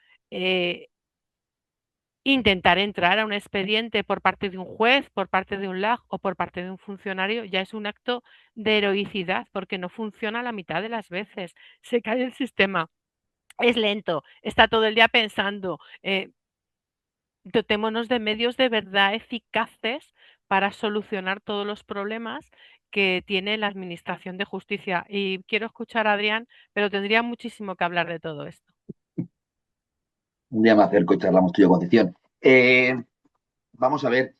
Intentar entrar a un expediente por parte de un juez, por parte de un LAG o por parte de un funcionario ya es un acto de heroicidad porque no funciona la mitad de las veces. Se cae el sistema, es lento, está todo el día pensando. Dotémonos de medios de verdad eficaces para solucionar todos los problemas que tiene la Administración de Justicia. Y quiero escuchar a Adrián, pero tendría muchísimo que hablar de todo esto. Un día me acerco y charlamos tú y yo, Concepción. Vamos a ver,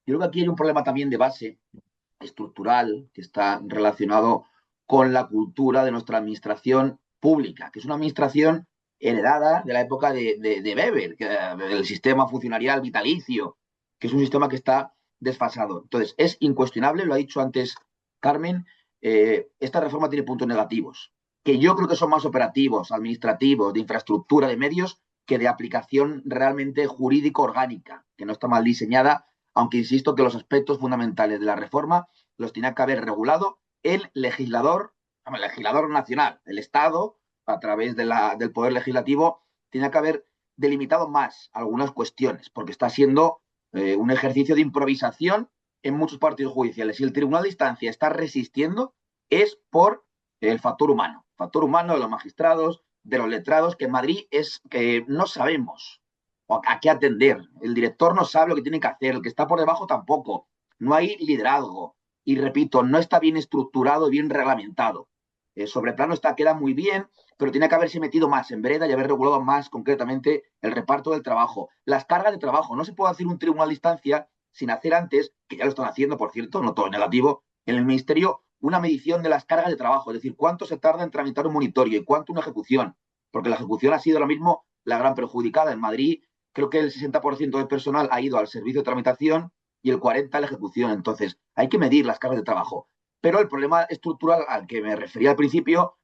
yo creo que aquí hay un problema también de base estructural que está relacionado con la cultura de nuestra administración pública, que es una administración heredada de la época de Weber, del sistema funcionarial vitalicio, que es un sistema que está desfasado. Entonces, es incuestionable, lo ha dicho antes Carmen, esta reforma tiene puntos negativos, que yo creo que son más operativos, administrativos, de infraestructura, de medios, que de aplicación realmente jurídico-orgánica, que no está mal diseñada, aunque insisto que los aspectos fundamentales de la reforma los tiene que haber regulado el legislador nacional, el Estado, a través del Poder Legislativo, tiene que haber delimitado más algunas cuestiones, porque está siendo un ejercicio de improvisación en muchos partidos judiciales. Si el Tribunal de Instancia está resistiendo, es por el factor humano de los magistrados, de los letrados, que en Madrid es que no sabemos a qué atender. El director no sabe lo que tiene que hacer, el que está por debajo tampoco. No hay liderazgo. Y repito, no está bien estructurado y bien reglamentado. Sobre plano queda muy bien, pero tiene que haberse metido más en vereda y haber regulado más concretamente el reparto del trabajo. Las cargas de trabajo. No se puede hacer un tribunal de instancia sin hacer antes, que ya lo están haciendo, por cierto, no todo es negativo, en el Ministerio, una medición de las cargas de trabajo, es decir, cuánto se tarda en tramitar un monitorio y cuánto una ejecución, porque la ejecución ha sido ahora mismo la gran perjudicada. En Madrid creo que el 60% del personal ha ido al servicio de tramitación y el 40% a la ejecución. Entonces, hay que medir las cargas de trabajo. Pero el problema estructural al que me refería al principio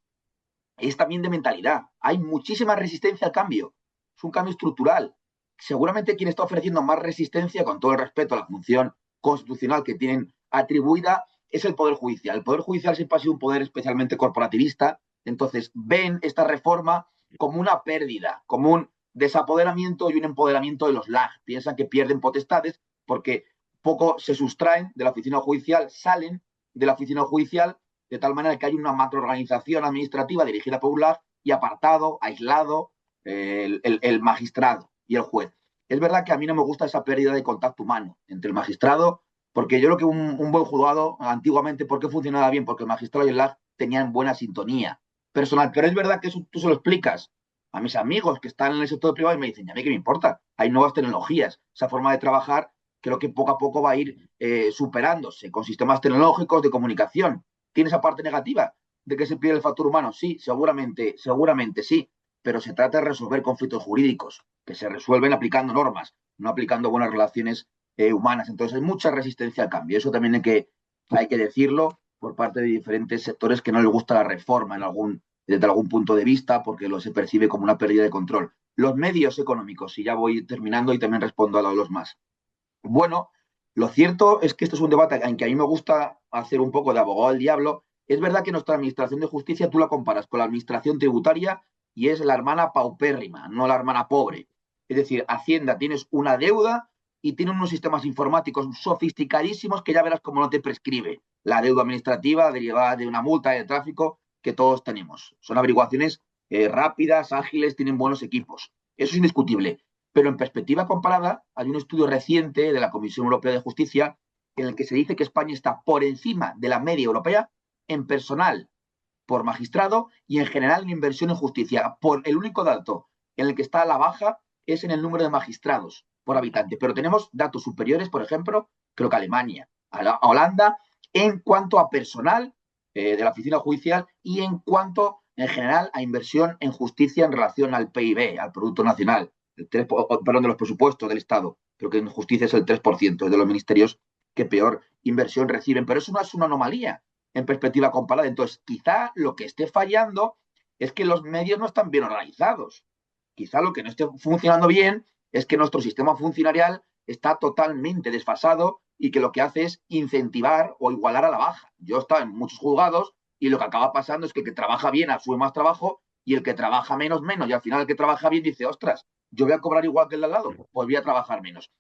es también de mentalidad. Hay muchísima resistencia al cambio. Es un cambio estructural. Seguramente quien está ofreciendo más resistencia, con todo el respeto a la función constitucional que tienen atribuida, es el Poder Judicial. El Poder Judicial siempre ha sido un poder especialmente corporativista. Entonces, ven esta reforma como una pérdida, como un desapoderamiento y un empoderamiento de los LAG. Piensan que pierden potestades porque poco se sustraen de la oficina judicial, salen de la oficina judicial, de tal manera que hay una macroorganización administrativa dirigida por un LAG y apartado, aislado, el magistrado y el juez. Es verdad que a mí no me gusta esa pérdida de contacto humano entre el magistrado, porque yo creo que un buen juzgado, antiguamente, ¿por qué funcionaba bien? Porque el magistrado y el LAG tenían buena sintonía personal. Pero es verdad que eso tú se lo explicas a mis amigos que están en el sector privado y me dicen, ¿a mí qué me importa? Hay nuevas tecnologías. Esa forma de trabajar creo que poco a poco va a ir superándose con sistemas tecnológicos de comunicación. ¿Tiene esa parte negativa de que se pierde el factor humano? Sí, seguramente sí, pero se trata de resolver conflictos jurídicos que se resuelven aplicando normas, no aplicando buenas relaciones humanas. Entonces hay mucha resistencia al cambio. Eso también hay que decirlo por parte de diferentes sectores que no les gusta la reforma desde algún punto de vista, porque se percibe como una pérdida de control. Los medios económicos, y ya voy terminando y también respondo a lo de los más. Bueno, lo cierto es que esto es un debate en que a mí me gusta hacer un poco de abogado del diablo. Es verdad que nuestra administración de justicia tú la comparas con la administración tributaria y es la hermana paupérrima, no la hermana pobre. Es decir, Hacienda tienes una deuda y tiene unos sistemas informáticos sofisticadísimos que ya verás cómo no te prescribe la deuda administrativa derivada de una multa de tráfico que todos tenemos. Son averiguaciones rápidas, ágiles, tienen buenos equipos. Eso es indiscutible. Pero en perspectiva comparada, hay un estudio reciente de la Comisión Europea de Justicia en el que se dice que España está por encima de la media europea en personal por magistrado y en general en inversión en justicia. El único dato en el que está a la baja es en el número de magistrados por habitante. Pero tenemos datos superiores, por ejemplo, creo que a Alemania, a Holanda, en cuanto a personal de la oficina judicial y en cuanto, en general, a inversión en justicia en relación al PIB, al Producto Nacional. De los presupuestos del Estado. Creo que en justicia es el 3% de los ministerios que peor inversión reciben. Pero eso no es una anomalía en perspectiva comparada. Entonces, quizá lo que esté fallando es que los medios no están bien organizados. Quizá lo que no esté funcionando bien es que nuestro sistema funcionarial está totalmente desfasado y que lo que hace es incentivar o igualar a la baja. Yo he estado en muchos juzgados y lo que acaba pasando es que el que trabaja bien asume más trabajo y el que trabaja menos. Y al final el que trabaja bien dice, ostras, yo voy a cobrar igual que el de al lado, pues voy a trabajar menos.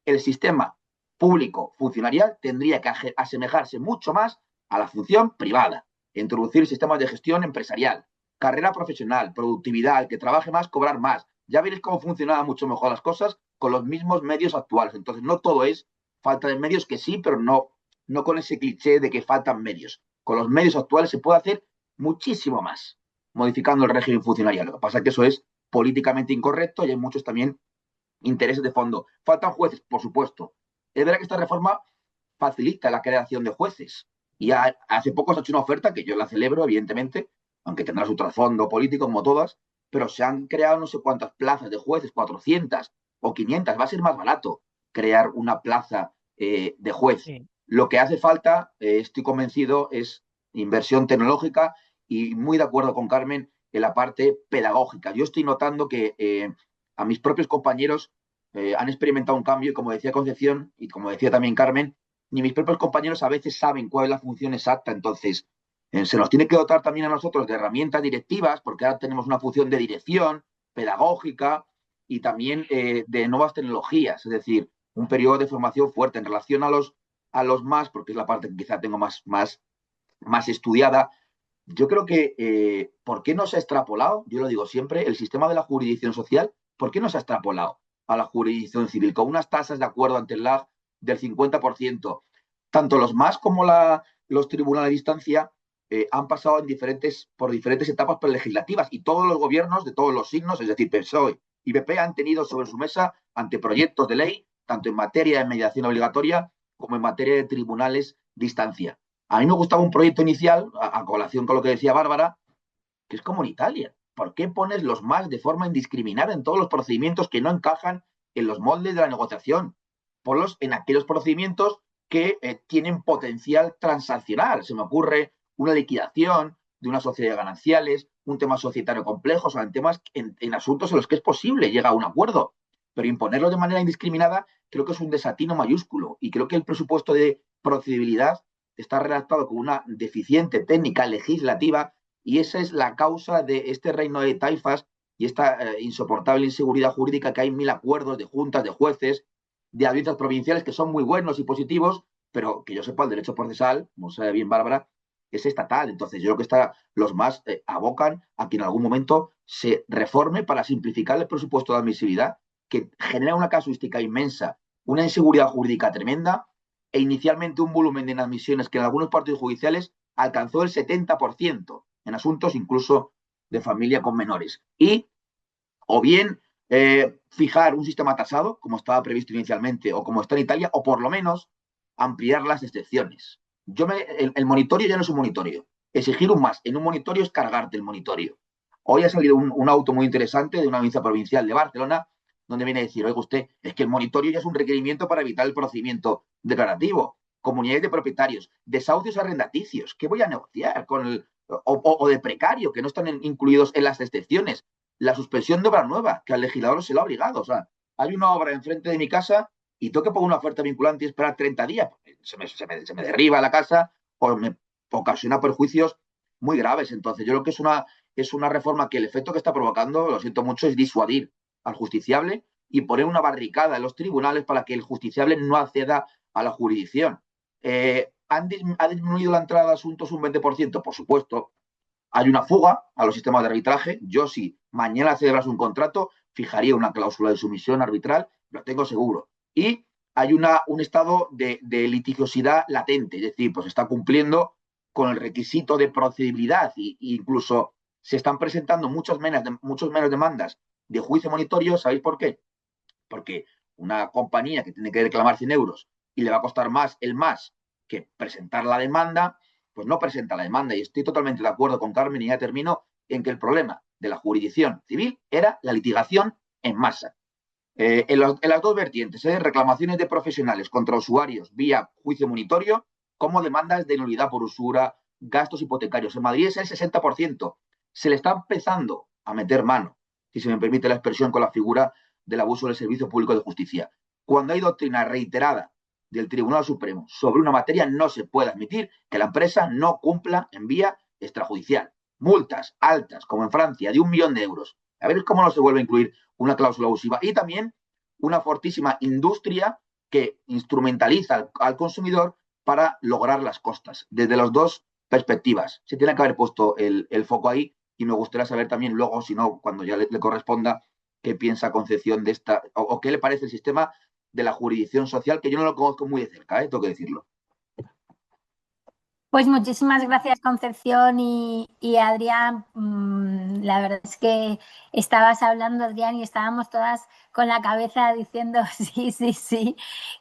El sistema público funcionarial tendría que asemejarse mucho más a la función privada, introducir sistemas de gestión empresarial, carrera profesional, productividad, el que trabaje más, cobrar más. Ya veréis cómo funcionaban mucho mejor las cosas con los mismos medios actuales. Entonces, no todo es falta de medios, que sí, pero no con ese cliché de que faltan medios. Con los medios actuales se puede hacer muchísimo más, modificando el régimen funcionarial. Lo que pasa es que eso es políticamente incorrecto y hay muchos también intereses de fondo. ¿Faltan jueces? Por supuesto. Es verdad que esta reforma facilita la creación de jueces. Y hace poco se ha hecho una oferta que yo la celebro, evidentemente, aunque tendrá su trasfondo político como todas, pero se han creado no sé cuántas plazas de jueces, 400 o 500. Va a ser más barato crear una plaza de juez. Sí. Lo que hace falta, estoy convencido, es inversión tecnológica y muy de acuerdo con Carmen en la parte pedagógica. Yo estoy notando que a mis propios compañeros han experimentado un cambio y como decía Concepción y como decía también Carmen, ni mis propios compañeros a veces saben cuál es la función exacta. Entonces, se nos tiene que dotar también a nosotros de herramientas directivas, porque ahora tenemos una función de dirección pedagógica y también de nuevas tecnologías, es decir, un periodo de formación fuerte en relación a los más, porque es la parte que quizá tengo más estudiada. Yo creo que, ¿por qué no se ha extrapolado? Yo lo digo siempre, el sistema de la jurisdicción social, ¿por qué no se ha extrapolado a la jurisdicción civil con unas tasas de acuerdo ante el LAG del 50%? Tanto los más como los tribunales de instancia han pasado por diferentes etapas legislativas y todos los gobiernos de todos los signos, es decir, PSOE y PP, han tenido sobre su mesa anteproyectos de ley, tanto en materia de mediación obligatoria como en materia de tribunales de instancia. A mí me gustaba un proyecto inicial, a colación con lo que decía Bárbara, que es como en Italia. ¿Por qué pones los más de forma indiscriminada en todos los procedimientos que no encajan en los moldes de la negociación? Ponlos en aquellos procedimientos que tienen potencial transaccional. Se me ocurre una liquidación de una sociedad de gananciales, un tema societario complejo, o sea, en asuntos en los que es posible llegar a un acuerdo. Pero imponerlo de manera indiscriminada creo que es un desatino mayúsculo y creo que el presupuesto de procedibilidad está redactado con una deficiente técnica legislativa y esa es la causa de este reino de taifas y esta insoportable inseguridad jurídica, que hay 1000 acuerdos de juntas, de jueces, de audiencias provinciales que son muy buenos y positivos, pero que yo sepa, el derecho procesal, como sabe bien Bárbara, es estatal. Entonces yo creo que los más abocan a que en algún momento se reforme para simplificar el presupuesto de admisibilidad, que genera una casuística inmensa, una inseguridad jurídica tremenda e inicialmente un volumen de inadmisiones que en algunos partidos judiciales alcanzó el 70% en asuntos incluso de familia con menores. Y o bien fijar un sistema tasado, como estaba previsto inicialmente, o como está en Italia, o por lo menos ampliar las excepciones. El monitorio ya no es un monitorio. Exigir un más en un monitorio es cargarte el monitorio. Hoy ha salido un auto muy interesante de una audiencia provincial de Barcelona, donde viene a decir, oiga usted, es que el monitorio ya es un requerimiento para evitar el procedimiento declarativo. Comunidades de propietarios, desahucios arrendaticios, ¿qué voy a negociar con o de precario, que no están incluidos en las excepciones? La suspensión de obra nueva, que al legislador se lo ha obligado. O sea, hay una obra enfrente de mi casa y tengo que poner una oferta vinculante y esperar 30 días. Se me derriba la casa o me ocasiona perjuicios muy graves. Entonces, yo creo que es una reforma que el efecto que está provocando, lo siento mucho, es disuadir al justiciable y poner una barricada en los tribunales para que el justiciable no acceda a la jurisdicción. ¿Ha disminuido la entrada de asuntos un 20%? Por supuesto. Hay una fuga a los sistemas de arbitraje. Yo, si mañana celebras un contrato, fijaría una cláusula de sumisión arbitral, lo tengo seguro. Y hay un estado de litigiosidad latente, es decir, pues está cumpliendo con el requisito de procedibilidad e incluso se están presentando muchos menos demandas de juicio monitorio. ¿Sabéis por qué? Porque una compañía que tiene que reclamar 100 euros y le va a costar más que presentar la demanda, pues no presenta la demanda. Y estoy totalmente de acuerdo con Carmen, y ya termino, en que el problema de la jurisdicción civil era la litigación en masa. En las dos vertientes, reclamaciones de profesionales contra usuarios vía juicio monitorio, como demandas de nulidad por usura, gastos hipotecarios. En Madrid es el 60%. Se le está empezando a meter mano, si se me permite la expresión, con la figura del abuso del servicio público de justicia. Cuando hay doctrina reiterada del Tribunal Supremo sobre una materia, no se puede admitir que la empresa no cumpla en vía extrajudicial. Multas altas, como en Francia, de 1 millón de euros. A ver cómo no se vuelve a incluir una cláusula abusiva. Y también una fortísima industria que instrumentaliza al consumidor para lograr las costas. Desde las dos perspectivas. Se tiene que haber puesto el foco ahí y me gustaría saber también luego, si no, cuando ya le corresponda, qué piensa Concepción de esta, o qué le parece el sistema de la jurisdicción social, que yo no lo conozco muy de cerca, tengo que decirlo. Pues muchísimas gracias, Concepción y Adrián. La verdad es que estabas hablando, Adrián, y estábamos todas con la cabeza diciendo sí, sí, sí.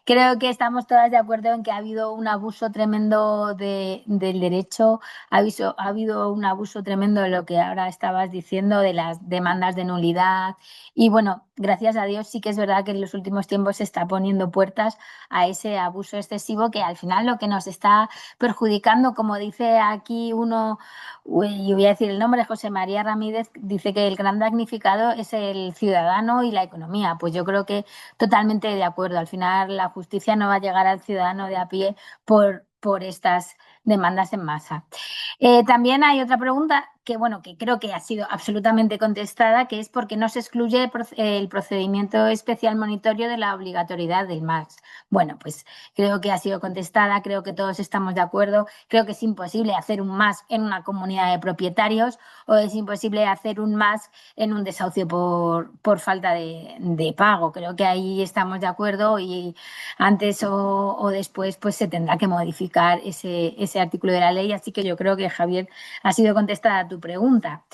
Creo que estamos todas de acuerdo en que ha habido un abuso tremendo del derecho, ha habido un abuso tremendo de lo que ahora estabas diciendo, de las demandas de nulidad. Y bueno, gracias a Dios sí que es verdad que en los últimos tiempos se está poniendo puertas a ese abuso excesivo que al final lo que nos está perjudicando, como dice aquí uno, y voy a decir el nombre, José María Ramírez, dice que el gran damnificado es el ciudadano y la economía. Pues yo creo que totalmente de acuerdo. Al final la justicia no va a llegar al ciudadano de a pie por estas demandas en masa. También hay otra pregunta que, bueno, que creo que ha sido absolutamente contestada, que es por qué no se excluye el procedimiento especial monitorio de la obligatoriedad del MAX. Bueno, pues creo que ha sido contestada, creo que todos estamos de acuerdo, creo que es imposible hacer un MAX en una comunidad de propietarios o es imposible hacer un MAX en un desahucio por falta de pago. Creo que ahí estamos de acuerdo y antes o después pues se tendrá que modificar ese artículo de la ley. Así que yo creo que, Javier, ha sido contestada tu pregunta.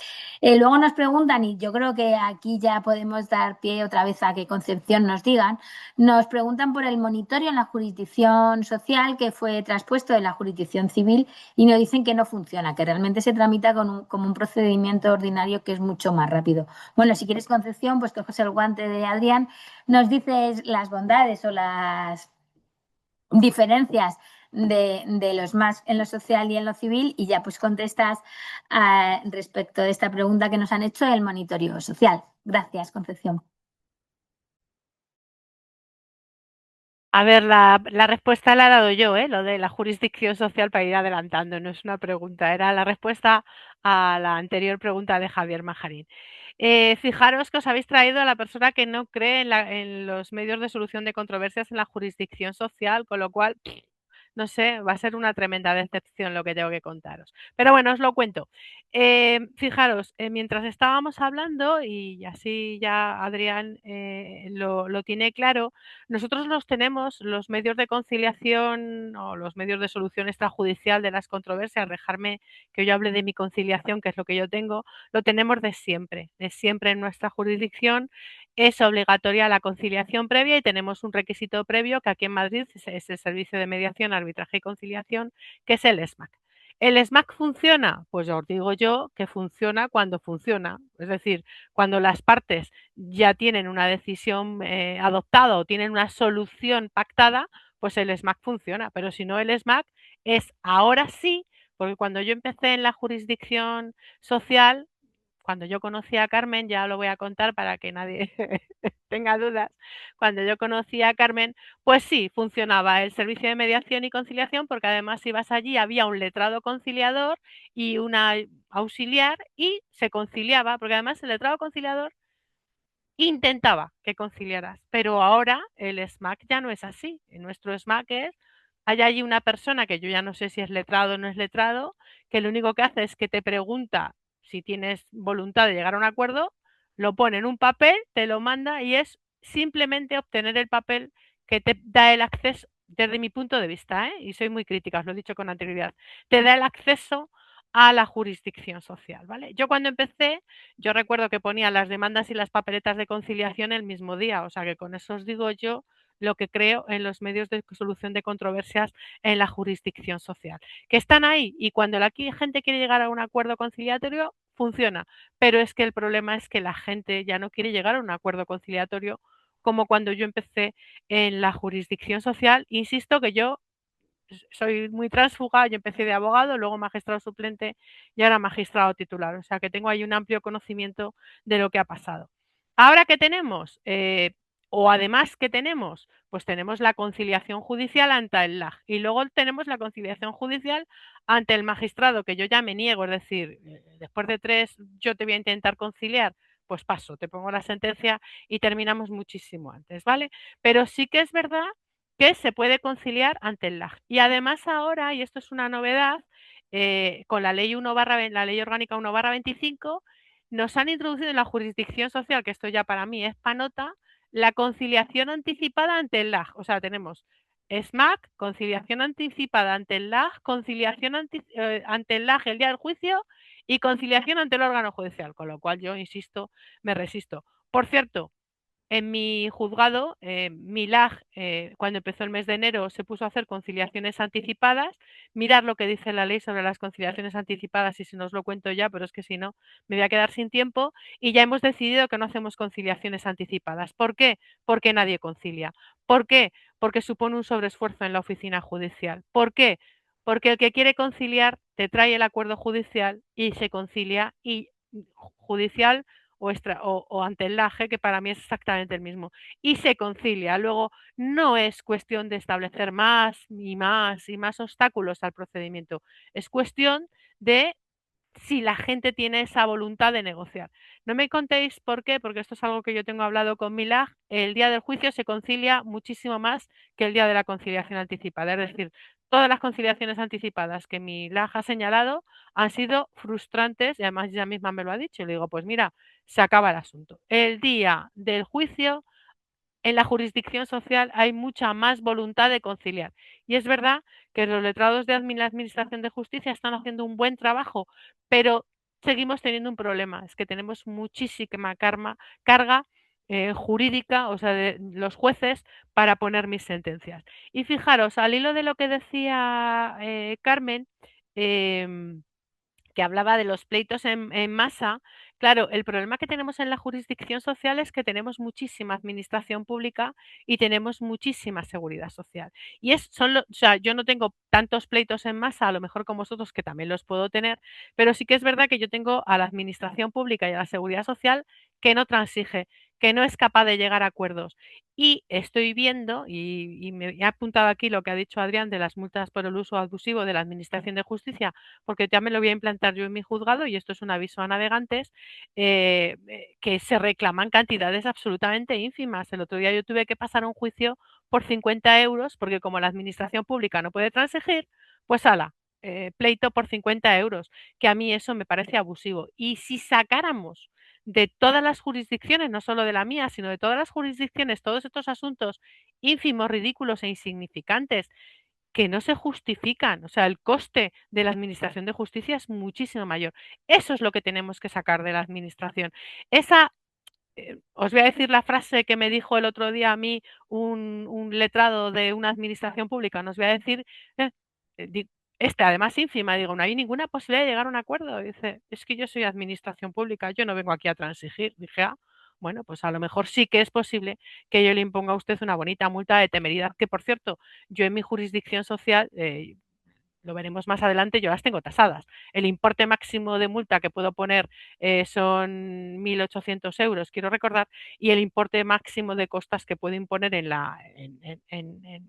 Luego nos preguntan, y yo creo que aquí ya podemos dar pie otra vez a que Concepción nos preguntan por el monitorio en la jurisdicción social que fue traspuesto de la jurisdicción civil y nos dicen que no funciona, que realmente se tramita como un procedimiento ordinario que es mucho más rápido. Bueno, si quieres, Concepción, pues coges el guante de Adrián, nos dices las bondades o las diferencias de los más en lo social y en lo civil y ya pues contestas respecto de esta pregunta que nos han hecho del monitoreo social. Gracias, Concepción. A ver, la respuesta la he dado yo, lo de la jurisdicción social para ir adelantando, no es una pregunta, era la respuesta a la anterior pregunta de Javier Majarín. Fijaros que os habéis traído a la persona que no cree en los medios de solución de controversias en la jurisdicción social, con lo cual, no sé, va a ser una tremenda decepción lo que tengo que contaros. Pero bueno, os lo cuento. Fijaros, mientras estábamos hablando, y así ya Adrián lo tiene claro, nosotros tenemos los medios de conciliación o los medios de solución extrajudicial de las controversias, dejarme que yo hable de mi conciliación, que es lo que yo tengo, lo tenemos de siempre en nuestra jurisdicción. Es obligatoria la conciliación previa y tenemos un requisito previo que aquí en Madrid es el Servicio de Mediación, Arbitraje y Conciliación, que es el SMAC. ¿El SMAC funciona? Pues os digo yo que funciona cuando funciona. Es decir, cuando las partes ya tienen una decisión adoptada o tienen una solución pactada, pues el SMAC funciona. Pero si no, el SMAC es ahora sí, porque cuando yo empecé en la jurisdicción social, cuando yo conocí a Carmen, ya lo voy a contar para que nadie tenga dudas, cuando yo conocí a Carmen, pues sí, funcionaba el servicio de mediación y conciliación, porque además ibas allí, había un letrado conciliador y una auxiliar y se conciliaba, porque además el letrado conciliador intentaba que conciliaras, pero ahora el SMAC ya no es así. En nuestro SMAC hay allí una persona que yo ya no sé si es letrado o no es letrado, que lo único que hace es que te pregunta si tienes voluntad de llegar a un acuerdo, lo pone en un papel, te lo manda y es simplemente obtener el papel que te da el acceso, desde mi punto de vista, y soy muy crítica, os lo he dicho con anterioridad, te da el acceso a la jurisdicción social, ¿vale? Yo cuando empecé, yo recuerdo que ponía las demandas y las papeletas de conciliación el mismo día, o sea que con eso os digo yo lo que creo en los medios de solución de controversias en la jurisdicción social, que están ahí y cuando la gente quiere llegar a un acuerdo conciliatorio, funciona, pero es que el problema es que la gente ya no quiere llegar a un acuerdo conciliatorio como cuando yo empecé en la jurisdicción social. Insisto que yo soy muy transfuga, yo empecé de abogado, luego magistrado suplente y ahora magistrado titular, o sea que tengo ahí un amplio conocimiento de lo que ha pasado. Ahora, ¿qué tenemos? O además, ¿qué tenemos? Pues tenemos la conciliación judicial ante el LAG y luego tenemos la conciliación judicial ante el magistrado, que yo ya me niego, es decir, después de 3 yo te voy a intentar conciliar, pues paso, te pongo la sentencia y terminamos muchísimo antes, ¿vale? Pero sí que es verdad que se puede conciliar ante el LAG. Y además ahora, y esto es una novedad, con la ley la ley orgánica 1/25, nos han introducido en la jurisdicción social, que esto ya para mí es panota, la conciliación anticipada ante el LAG. O sea, tenemos SMAC, conciliación anticipada ante el LAG, conciliación ante el LAG el día del juicio y conciliación ante el órgano judicial, con lo cual yo, insisto, me resisto. Por cierto, en mi juzgado, mi LAG, cuando empezó el mes de enero, se puso a hacer conciliaciones anticipadas. Mirad lo que dice la ley sobre las conciliaciones anticipadas y si no os lo cuento ya, pero es que si no me voy a quedar sin tiempo. Y ya hemos decidido que no hacemos conciliaciones anticipadas. ¿Por qué? Porque nadie concilia. ¿Por qué? Porque supone un sobreesfuerzo en la oficina judicial. ¿Por qué? Porque el que quiere conciliar te trae el acuerdo judicial y se concilia y judicial o ante el LAGE, que para mí es exactamente el mismo, y se concilia. Luego, no es cuestión de establecer más y más y más obstáculos al procedimiento, es cuestión de si la gente tiene esa voluntad de negociar. No me contéis por qué, porque esto es algo que yo tengo hablado con mi LAG, el día del juicio se concilia muchísimo más que el día de la conciliación anticipada. Es decir, todas las conciliaciones anticipadas que mi LAG ha señalado han sido frustrantes y además ella misma me lo ha dicho. Y le digo, pues mira, se acaba el asunto. El día del juicio en la jurisdicción social hay mucha más voluntad de conciliar. Y es verdad que los letrados de la Administración de Justicia están haciendo un buen trabajo, pero seguimos teniendo un problema, es que tenemos muchísima carga jurídica, o sea, de los jueces para poner mis sentencias. Y fijaros, al hilo de lo que decía Carmen, eh, que hablaba de los pleitos en masa, claro, el problema que tenemos en la jurisdicción social es que tenemos muchísima administración pública y tenemos muchísima seguridad social. Y o sea, yo no tengo tantos pleitos en masa, a lo mejor como vosotros, que también los puedo tener, pero sí que es verdad que yo tengo a la administración pública y a la seguridad social que no transige, que no es capaz de llegar a acuerdos. Y estoy viendo, y me he apuntado aquí lo que ha dicho Adrián de las multas por el uso abusivo de la Administración de Justicia, porque ya me lo voy a implantar yo en mi juzgado y esto es un aviso a navegantes, que se reclaman cantidades absolutamente ínfimas. El otro día yo tuve que pasar un juicio por 50 euros porque como la administración pública no puede transigir, pues ala, pleito por 50 euros, que a mí eso me parece abusivo. Y si sacáramos de todas las jurisdicciones, no solo de la mía, sino de todas las jurisdicciones, todos estos asuntos ínfimos, ridículos e insignificantes que no se justifican. O sea, el coste de la administración de justicia es muchísimo mayor. Eso es lo que tenemos que sacar de la administración. Esa, os voy a decir la frase que me dijo el otro día a mí un letrado de una administración pública. Nos voy a decir, eh, además ínfima, digo, no hay ninguna posibilidad de llegar a un acuerdo. Dice, es que yo soy administración pública, yo no vengo aquí a transigir. Dije, ah, bueno, pues a lo mejor sí que es posible que yo le imponga a usted una bonita multa de temeridad, que por cierto, yo en mi jurisdicción social, lo veremos más adelante, yo las tengo tasadas. El importe máximo de multa que puedo poner son 1.800 euros, quiero recordar, y el importe máximo de costas que puedo imponer en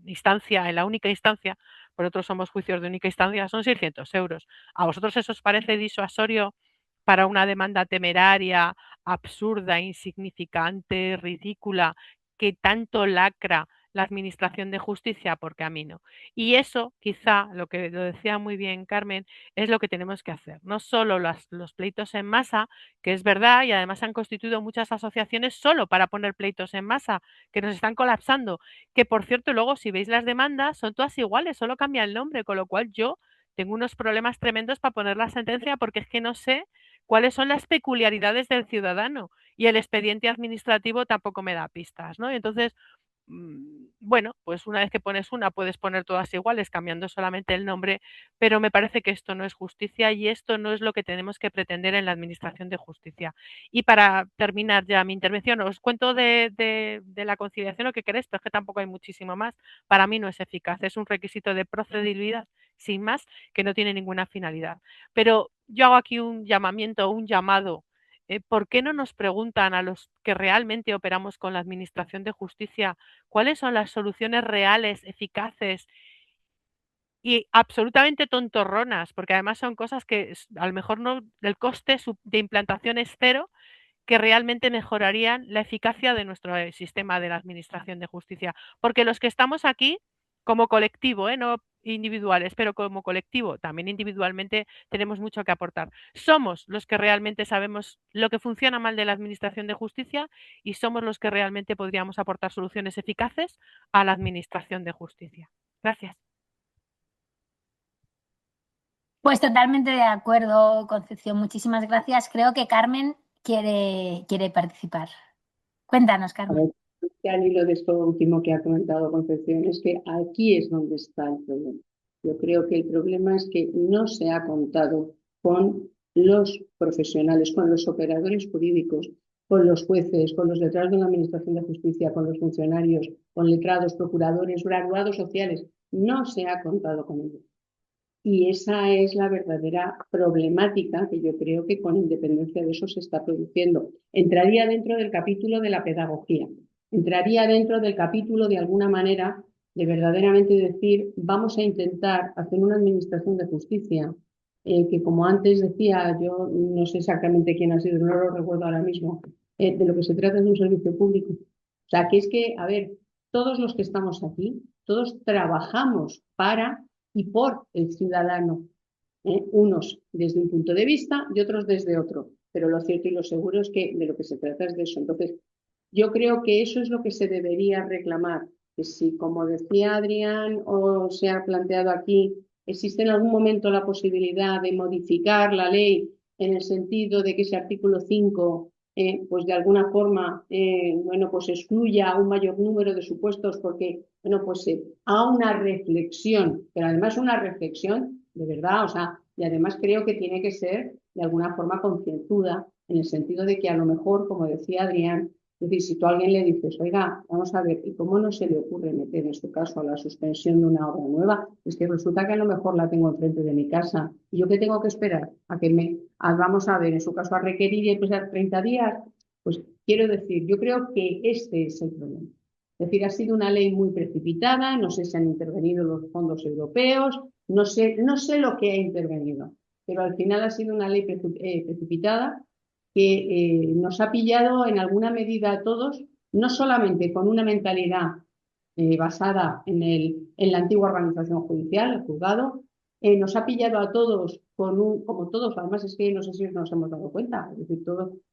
instancia, en la única instancia, por otros somos juicios de única instancia, son 600 euros. ¿A vosotros eso os parece disuasorio para una demanda temeraria, absurda, insignificante, ridícula, que tanto lacra la Administración de Justicia? Porque a mí no. Y eso, quizá, lo que lo decía muy bien Carmen, es lo que tenemos que hacer. No solo los pleitos en masa, que es verdad, y además han constituido muchas asociaciones solo para poner pleitos en masa, que nos están colapsando. Que por cierto, luego, si veis las demandas, son todas iguales, solo cambia el nombre, con lo cual yo tengo unos problemas tremendos para poner la sentencia porque es que no sé cuáles son las peculiaridades del ciudadano y el expediente administrativo tampoco me da pistas, ¿no? Y entonces, bueno, pues una vez que pones una, puedes poner todas iguales, cambiando solamente el nombre, pero me parece que esto no es justicia y esto no es lo que tenemos que pretender en la Administración de Justicia. Y para terminar ya mi intervención, os cuento de la conciliación lo que queréis, pero es que tampoco hay muchísimo más. Para mí no es eficaz, es un requisito de procedibilidad, sin más, que no tiene ninguna finalidad. Pero yo hago aquí un llamamiento, un llamado. ¿Por qué no nos preguntan a los que realmente operamos con la Administración de Justicia cuáles son las soluciones reales, eficaces y absolutamente tontorronas? Porque además son cosas que a lo mejor no, el coste de implantación es cero, que realmente mejorarían la eficacia de nuestro sistema de la Administración de Justicia. Porque los que estamos aquí, como colectivo, no individuales, pero como colectivo, también individualmente tenemos mucho que aportar. Somos los que realmente sabemos lo que funciona mal de la Administración de Justicia y somos los que realmente podríamos aportar soluciones eficaces a la Administración de Justicia. Gracias. Pues totalmente de acuerdo, Concepción. Muchísimas gracias. Creo que Carmen quiere participar. Cuéntanos, A Carmen. ver, que al hilo de esto último que ha comentado Concepción, es que aquí es donde está el problema. Yo creo que el problema es que no se ha contado con los profesionales, con los operadores jurídicos, con los jueces, con los letrados de la Administración de Justicia, con los funcionarios, con letrados, procuradores, graduados sociales. No se ha contado con ellos. Y esa es la verdadera problemática que yo creo que con independencia de eso se está produciendo. Entraría dentro del capítulo de la pedagogía, entraría dentro del capítulo de alguna manera de verdaderamente decir vamos a intentar hacer una administración de justicia que como antes decía, yo no sé exactamente quién ha sido, no lo recuerdo ahora mismo, de lo que se trata es de un servicio público. O sea, que es que, a ver, todos los que estamos aquí, todos trabajamos para y por el ciudadano, unos desde un punto de vista y otros desde otro. Pero lo cierto y lo seguro es que de lo que se trata es de eso. Entonces, yo creo que eso es lo que se debería reclamar, que si, como decía Adrián, o se ha planteado aquí, existe en algún momento la posibilidad de modificar la ley en el sentido de que ese artículo 5 pues de alguna forma, bueno, pues excluya a un mayor número de supuestos porque, bueno, pues a una reflexión, pero además una reflexión de verdad, o sea, y además creo que tiene que ser de alguna forma concienzuda, en el sentido de que a lo mejor, como decía Adrián, es decir, si tú a alguien le dices, oiga, vamos a ver, ¿y cómo no se le ocurre meter en su caso a la suspensión de una obra nueva? Es que resulta que a lo mejor la tengo enfrente de mi casa. ¿Y yo qué tengo que esperar? A que vamos a ver, en su caso, a requerir y empezar 30 días. Pues quiero decir, yo creo que este es el problema. Es decir, ha sido una ley muy precipitada, no sé si han intervenido los fondos europeos, no sé lo que ha intervenido, pero al final ha sido una ley precipitada que nos ha pillado en alguna medida a todos, no solamente con una mentalidad basada en la antigua organización judicial, el juzgado, nos ha pillado a todos como todos, además es que no sé si nos hemos dado cuenta, es decir,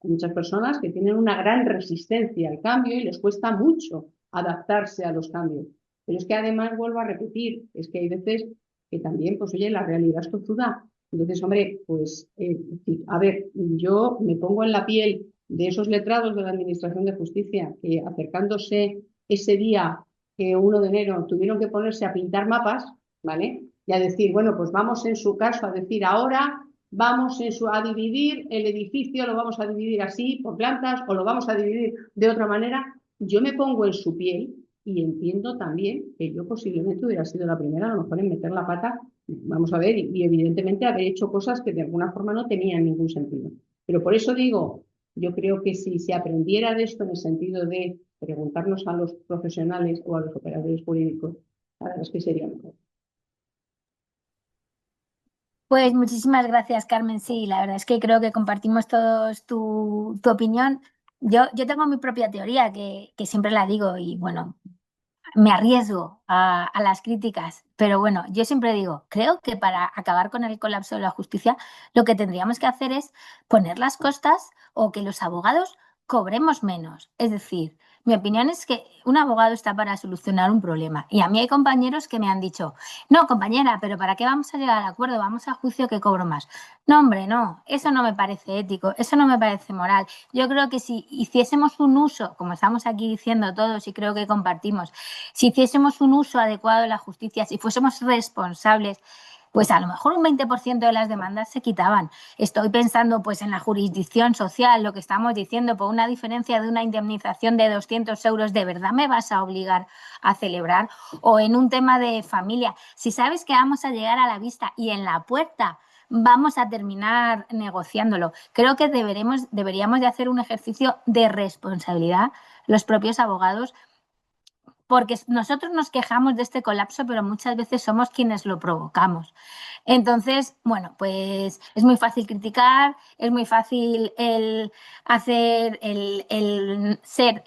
hay muchas personas que tienen una gran resistencia al cambio y les cuesta mucho adaptarse a los cambios. Pero es que además vuelvo a repetir, es que hay veces que también, pues oye, la realidad es tozuda. Entonces, hombre, pues, a ver, yo me pongo en la piel de esos letrados de la Administración de Justicia que acercándose ese día, 1 de enero, tuvieron que ponerse a pintar mapas, ¿vale? Y a decir, bueno, pues vamos en su caso a decir ahora, vamos a dividir el edificio, lo vamos a dividir así, por plantas, o lo vamos a dividir de otra manera. Yo me pongo en su piel y entiendo también que yo posiblemente hubiera sido la primera a lo mejor en meter la pata, vamos a ver, y evidentemente haber hecho cosas que de alguna forma no tenían ningún sentido. Pero por eso digo, yo creo que si se aprendiera de esto en el sentido de preguntarnos a los profesionales o a los operadores jurídicos, la verdad es que sería mejor. Pues muchísimas gracias, Carmen. Sí, la verdad es que creo que compartimos todos tu opinión. Yo tengo mi propia teoría que siempre la digo y bueno, me arriesgo a las críticas, pero bueno, yo siempre digo, creo que para acabar con el colapso de la justicia, lo que tendríamos que hacer es poner las costas o que los abogados cobremos menos. Es decir, mi opinión es que un abogado está para solucionar un problema. Y a mí hay compañeros que me han dicho, no, compañera, pero ¿para qué vamos a llegar al acuerdo? Vamos a juicio que cobro más. No, hombre, no, eso no me parece ético, eso no me parece moral. Yo creo que si hiciésemos un uso, como estamos aquí diciendo todos y creo que compartimos, si hiciésemos un uso adecuado de la justicia, si fuésemos responsables, pues a lo mejor un 20% de las demandas se quitaban. Estoy pensando pues en la jurisdicción social, lo que estamos diciendo, por una diferencia de una indemnización de 200 euros, ¿de verdad me vas a obligar a celebrar? O en un tema de familia, si sabes que vamos a llegar a la vista y en la puerta vamos a terminar negociándolo. Creo que deberíamos de hacer un ejercicio de responsabilidad los propios abogados porque nosotros nos quejamos de este colapso, pero muchas veces somos quienes lo provocamos. Entonces, bueno, pues es muy fácil criticar, es muy fácil el ser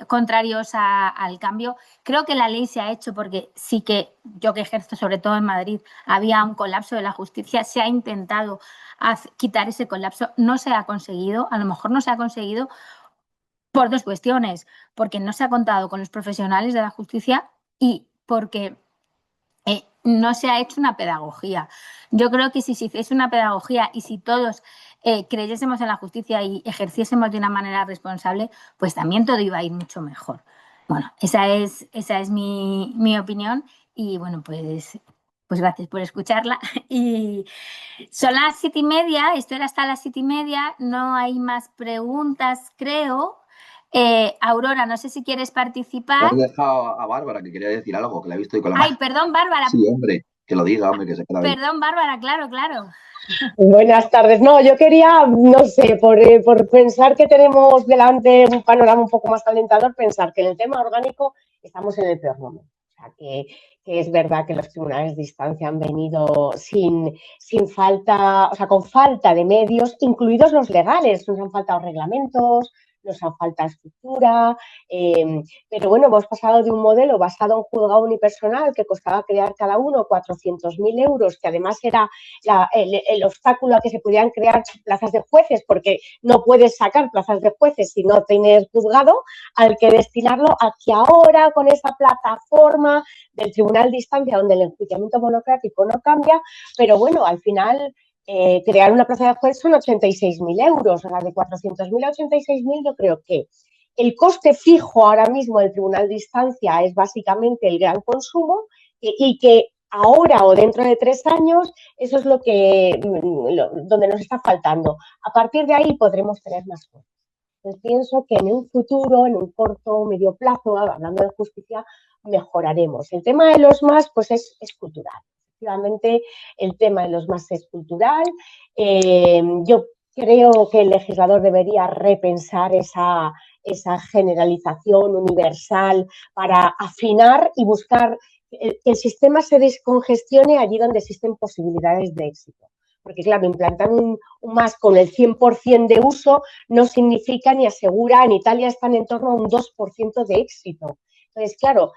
contrarios al cambio. Creo que la ley se ha hecho porque sí que yo que ejerzo, sobre todo en Madrid, había un colapso de la justicia, se ha intentado quitar ese colapso, no se ha conseguido, a lo mejor no se ha conseguido por dos cuestiones, porque no se ha contado con los profesionales de la justicia y porque no se ha hecho una pedagogía. Yo creo que si se hiciese una pedagogía y si todos creyésemos en la justicia y ejerciésemos de una manera responsable, pues también todo iba a ir mucho mejor. Bueno, esa es mi opinión y bueno, pues gracias por escucharla. Y son las 7:30, esto era hasta las 7:30, no hay más preguntas, creo. Aurora, no sé si quieres participar. Hemos dejado a Bárbara, que quería decir algo, que la he visto hoy con la Ay, mano. perdón, Bárbara. Sí, hombre, que lo diga, hombre, que se queda ahí. Perdón, Bárbara, claro, claro. Buenas tardes. No, yo quería, no sé, por pensar que tenemos delante un panorama un poco más alentador, pensar que en el tema orgánico estamos en el peor momento. O sea, que es verdad que los tribunales de instancia han venido sin falta, o sea, con falta de medios, incluidos los legales. Nos han faltado reglamentos, nos han faltado estructura, pero bueno, hemos pasado de un modelo basado en juzgado unipersonal que costaba crear cada uno 400.000 euros, que además era el obstáculo a que se pudieran crear plazas de jueces, porque no puedes sacar plazas de jueces si no tienes juzgado, al que destinarlo a que ahora con esa plataforma del tribunal de instancia, donde el enjuiciamiento monocrático no cambia, pero bueno, al final crear una plaza de juez son 86.000 euros, o sea, de 400.000 a 86.000 yo creo que el coste fijo ahora mismo del tribunal de instancia es básicamente el gran consumo y que ahora o dentro de 3 años eso es donde nos está faltando. A partir de ahí podremos tener más cosas. Entonces pienso que en un futuro, en un corto o medio plazo, hablando de justicia, mejoraremos. El tema de los más, pues es cultural. Efectivamente, el tema de los más es cultural. Yo creo que el legislador debería repensar esa generalización universal para afinar y buscar que el sistema se descongestione allí donde existen posibilidades de éxito. Porque claro, implantar un más con el 100% de uso no significa ni asegura, en Italia están en torno a un 2% de éxito. Entonces, claro,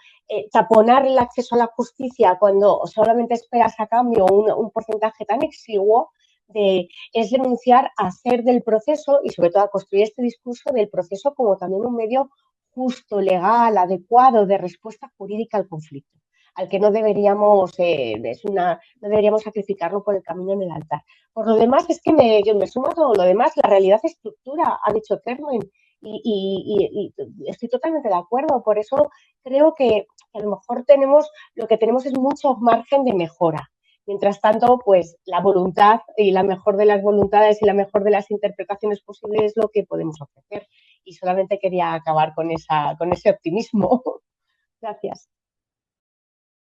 taponar el acceso a la justicia cuando solamente esperas a cambio un porcentaje tan exiguo es renunciar a hacer del proceso y sobre todo a construir este discurso del proceso como también un medio justo, legal, adecuado de respuesta jurídica al conflicto, al que no deberíamos, no deberíamos sacrificarlo por el camino en el altar. Por lo demás, es que me sumo a todo lo demás, la realidad es estructura, ha dicho Carmen, y estoy totalmente de acuerdo. Por eso creo que a lo mejor lo que tenemos es mucho margen de mejora. Mientras tanto, pues la voluntad y la mejor de las voluntades y la mejor de las interpretaciones posibles es lo que podemos ofrecer. Y solamente quería acabar con ese optimismo. Gracias.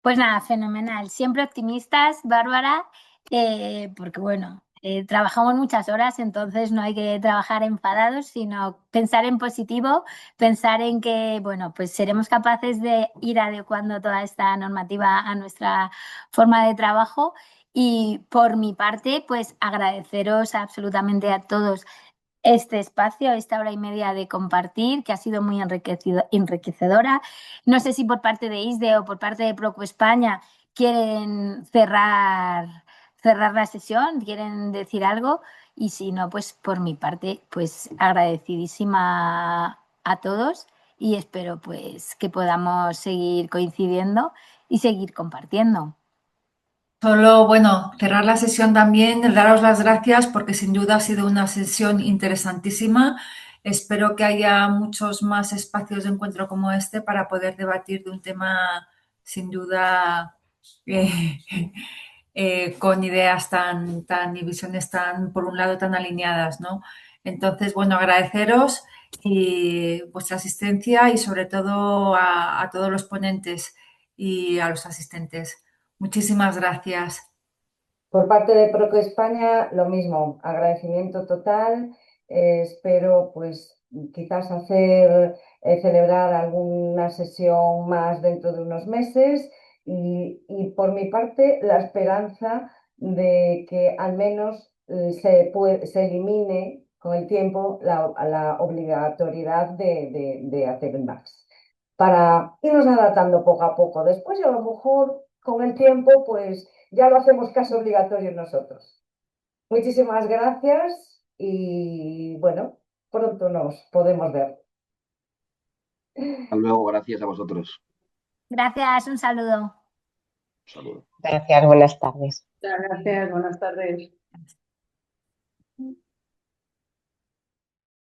Pues nada, fenomenal. Siempre optimistas, Bárbara, porque bueno, trabajamos muchas horas, entonces no hay que trabajar enfadados, sino pensar en positivo, pensar en que, bueno, pues seremos capaces de ir adecuando toda esta normativa a nuestra forma de trabajo. Y por mi parte, pues agradeceros absolutamente a todos este espacio, esta hora y media de compartir, que ha sido muy enriquecedora. No sé si por parte de ISDE o por parte de Proco España quieren cerrar la sesión, quieren decir algo, y si no, pues por mi parte, pues agradecidísima a todos y espero pues que podamos seguir coincidiendo y seguir compartiendo. Solo, bueno, cerrar la sesión también, daros las gracias porque sin duda ha sido una sesión interesantísima. Espero que haya muchos más espacios de encuentro como este para poder debatir de un tema sin duda eh, con ideas tan y visiones tan, por un lado, tan alineadas, ¿no? Entonces, bueno, agradeceros y vuestra asistencia y sobre todo a todos los ponentes y a los asistentes. Muchísimas gracias. Por parte de Proco España, lo mismo, agradecimiento total. Espero pues quizás celebrar alguna sesión más dentro de unos meses y por mi parte la esperanza de que al menos se elimine con el tiempo la obligatoriedad de hacer el MAX, para irnos adaptando poco a poco. Después, a lo mejor, con el tiempo, pues ya lo hacemos casi obligatorio nosotros. Muchísimas gracias y bueno, pronto nos podemos ver. Hasta luego, gracias a vosotros. Gracias, un saludo. Un saludo. Gracias, buenas tardes. Muchas gracias, buenas tardes.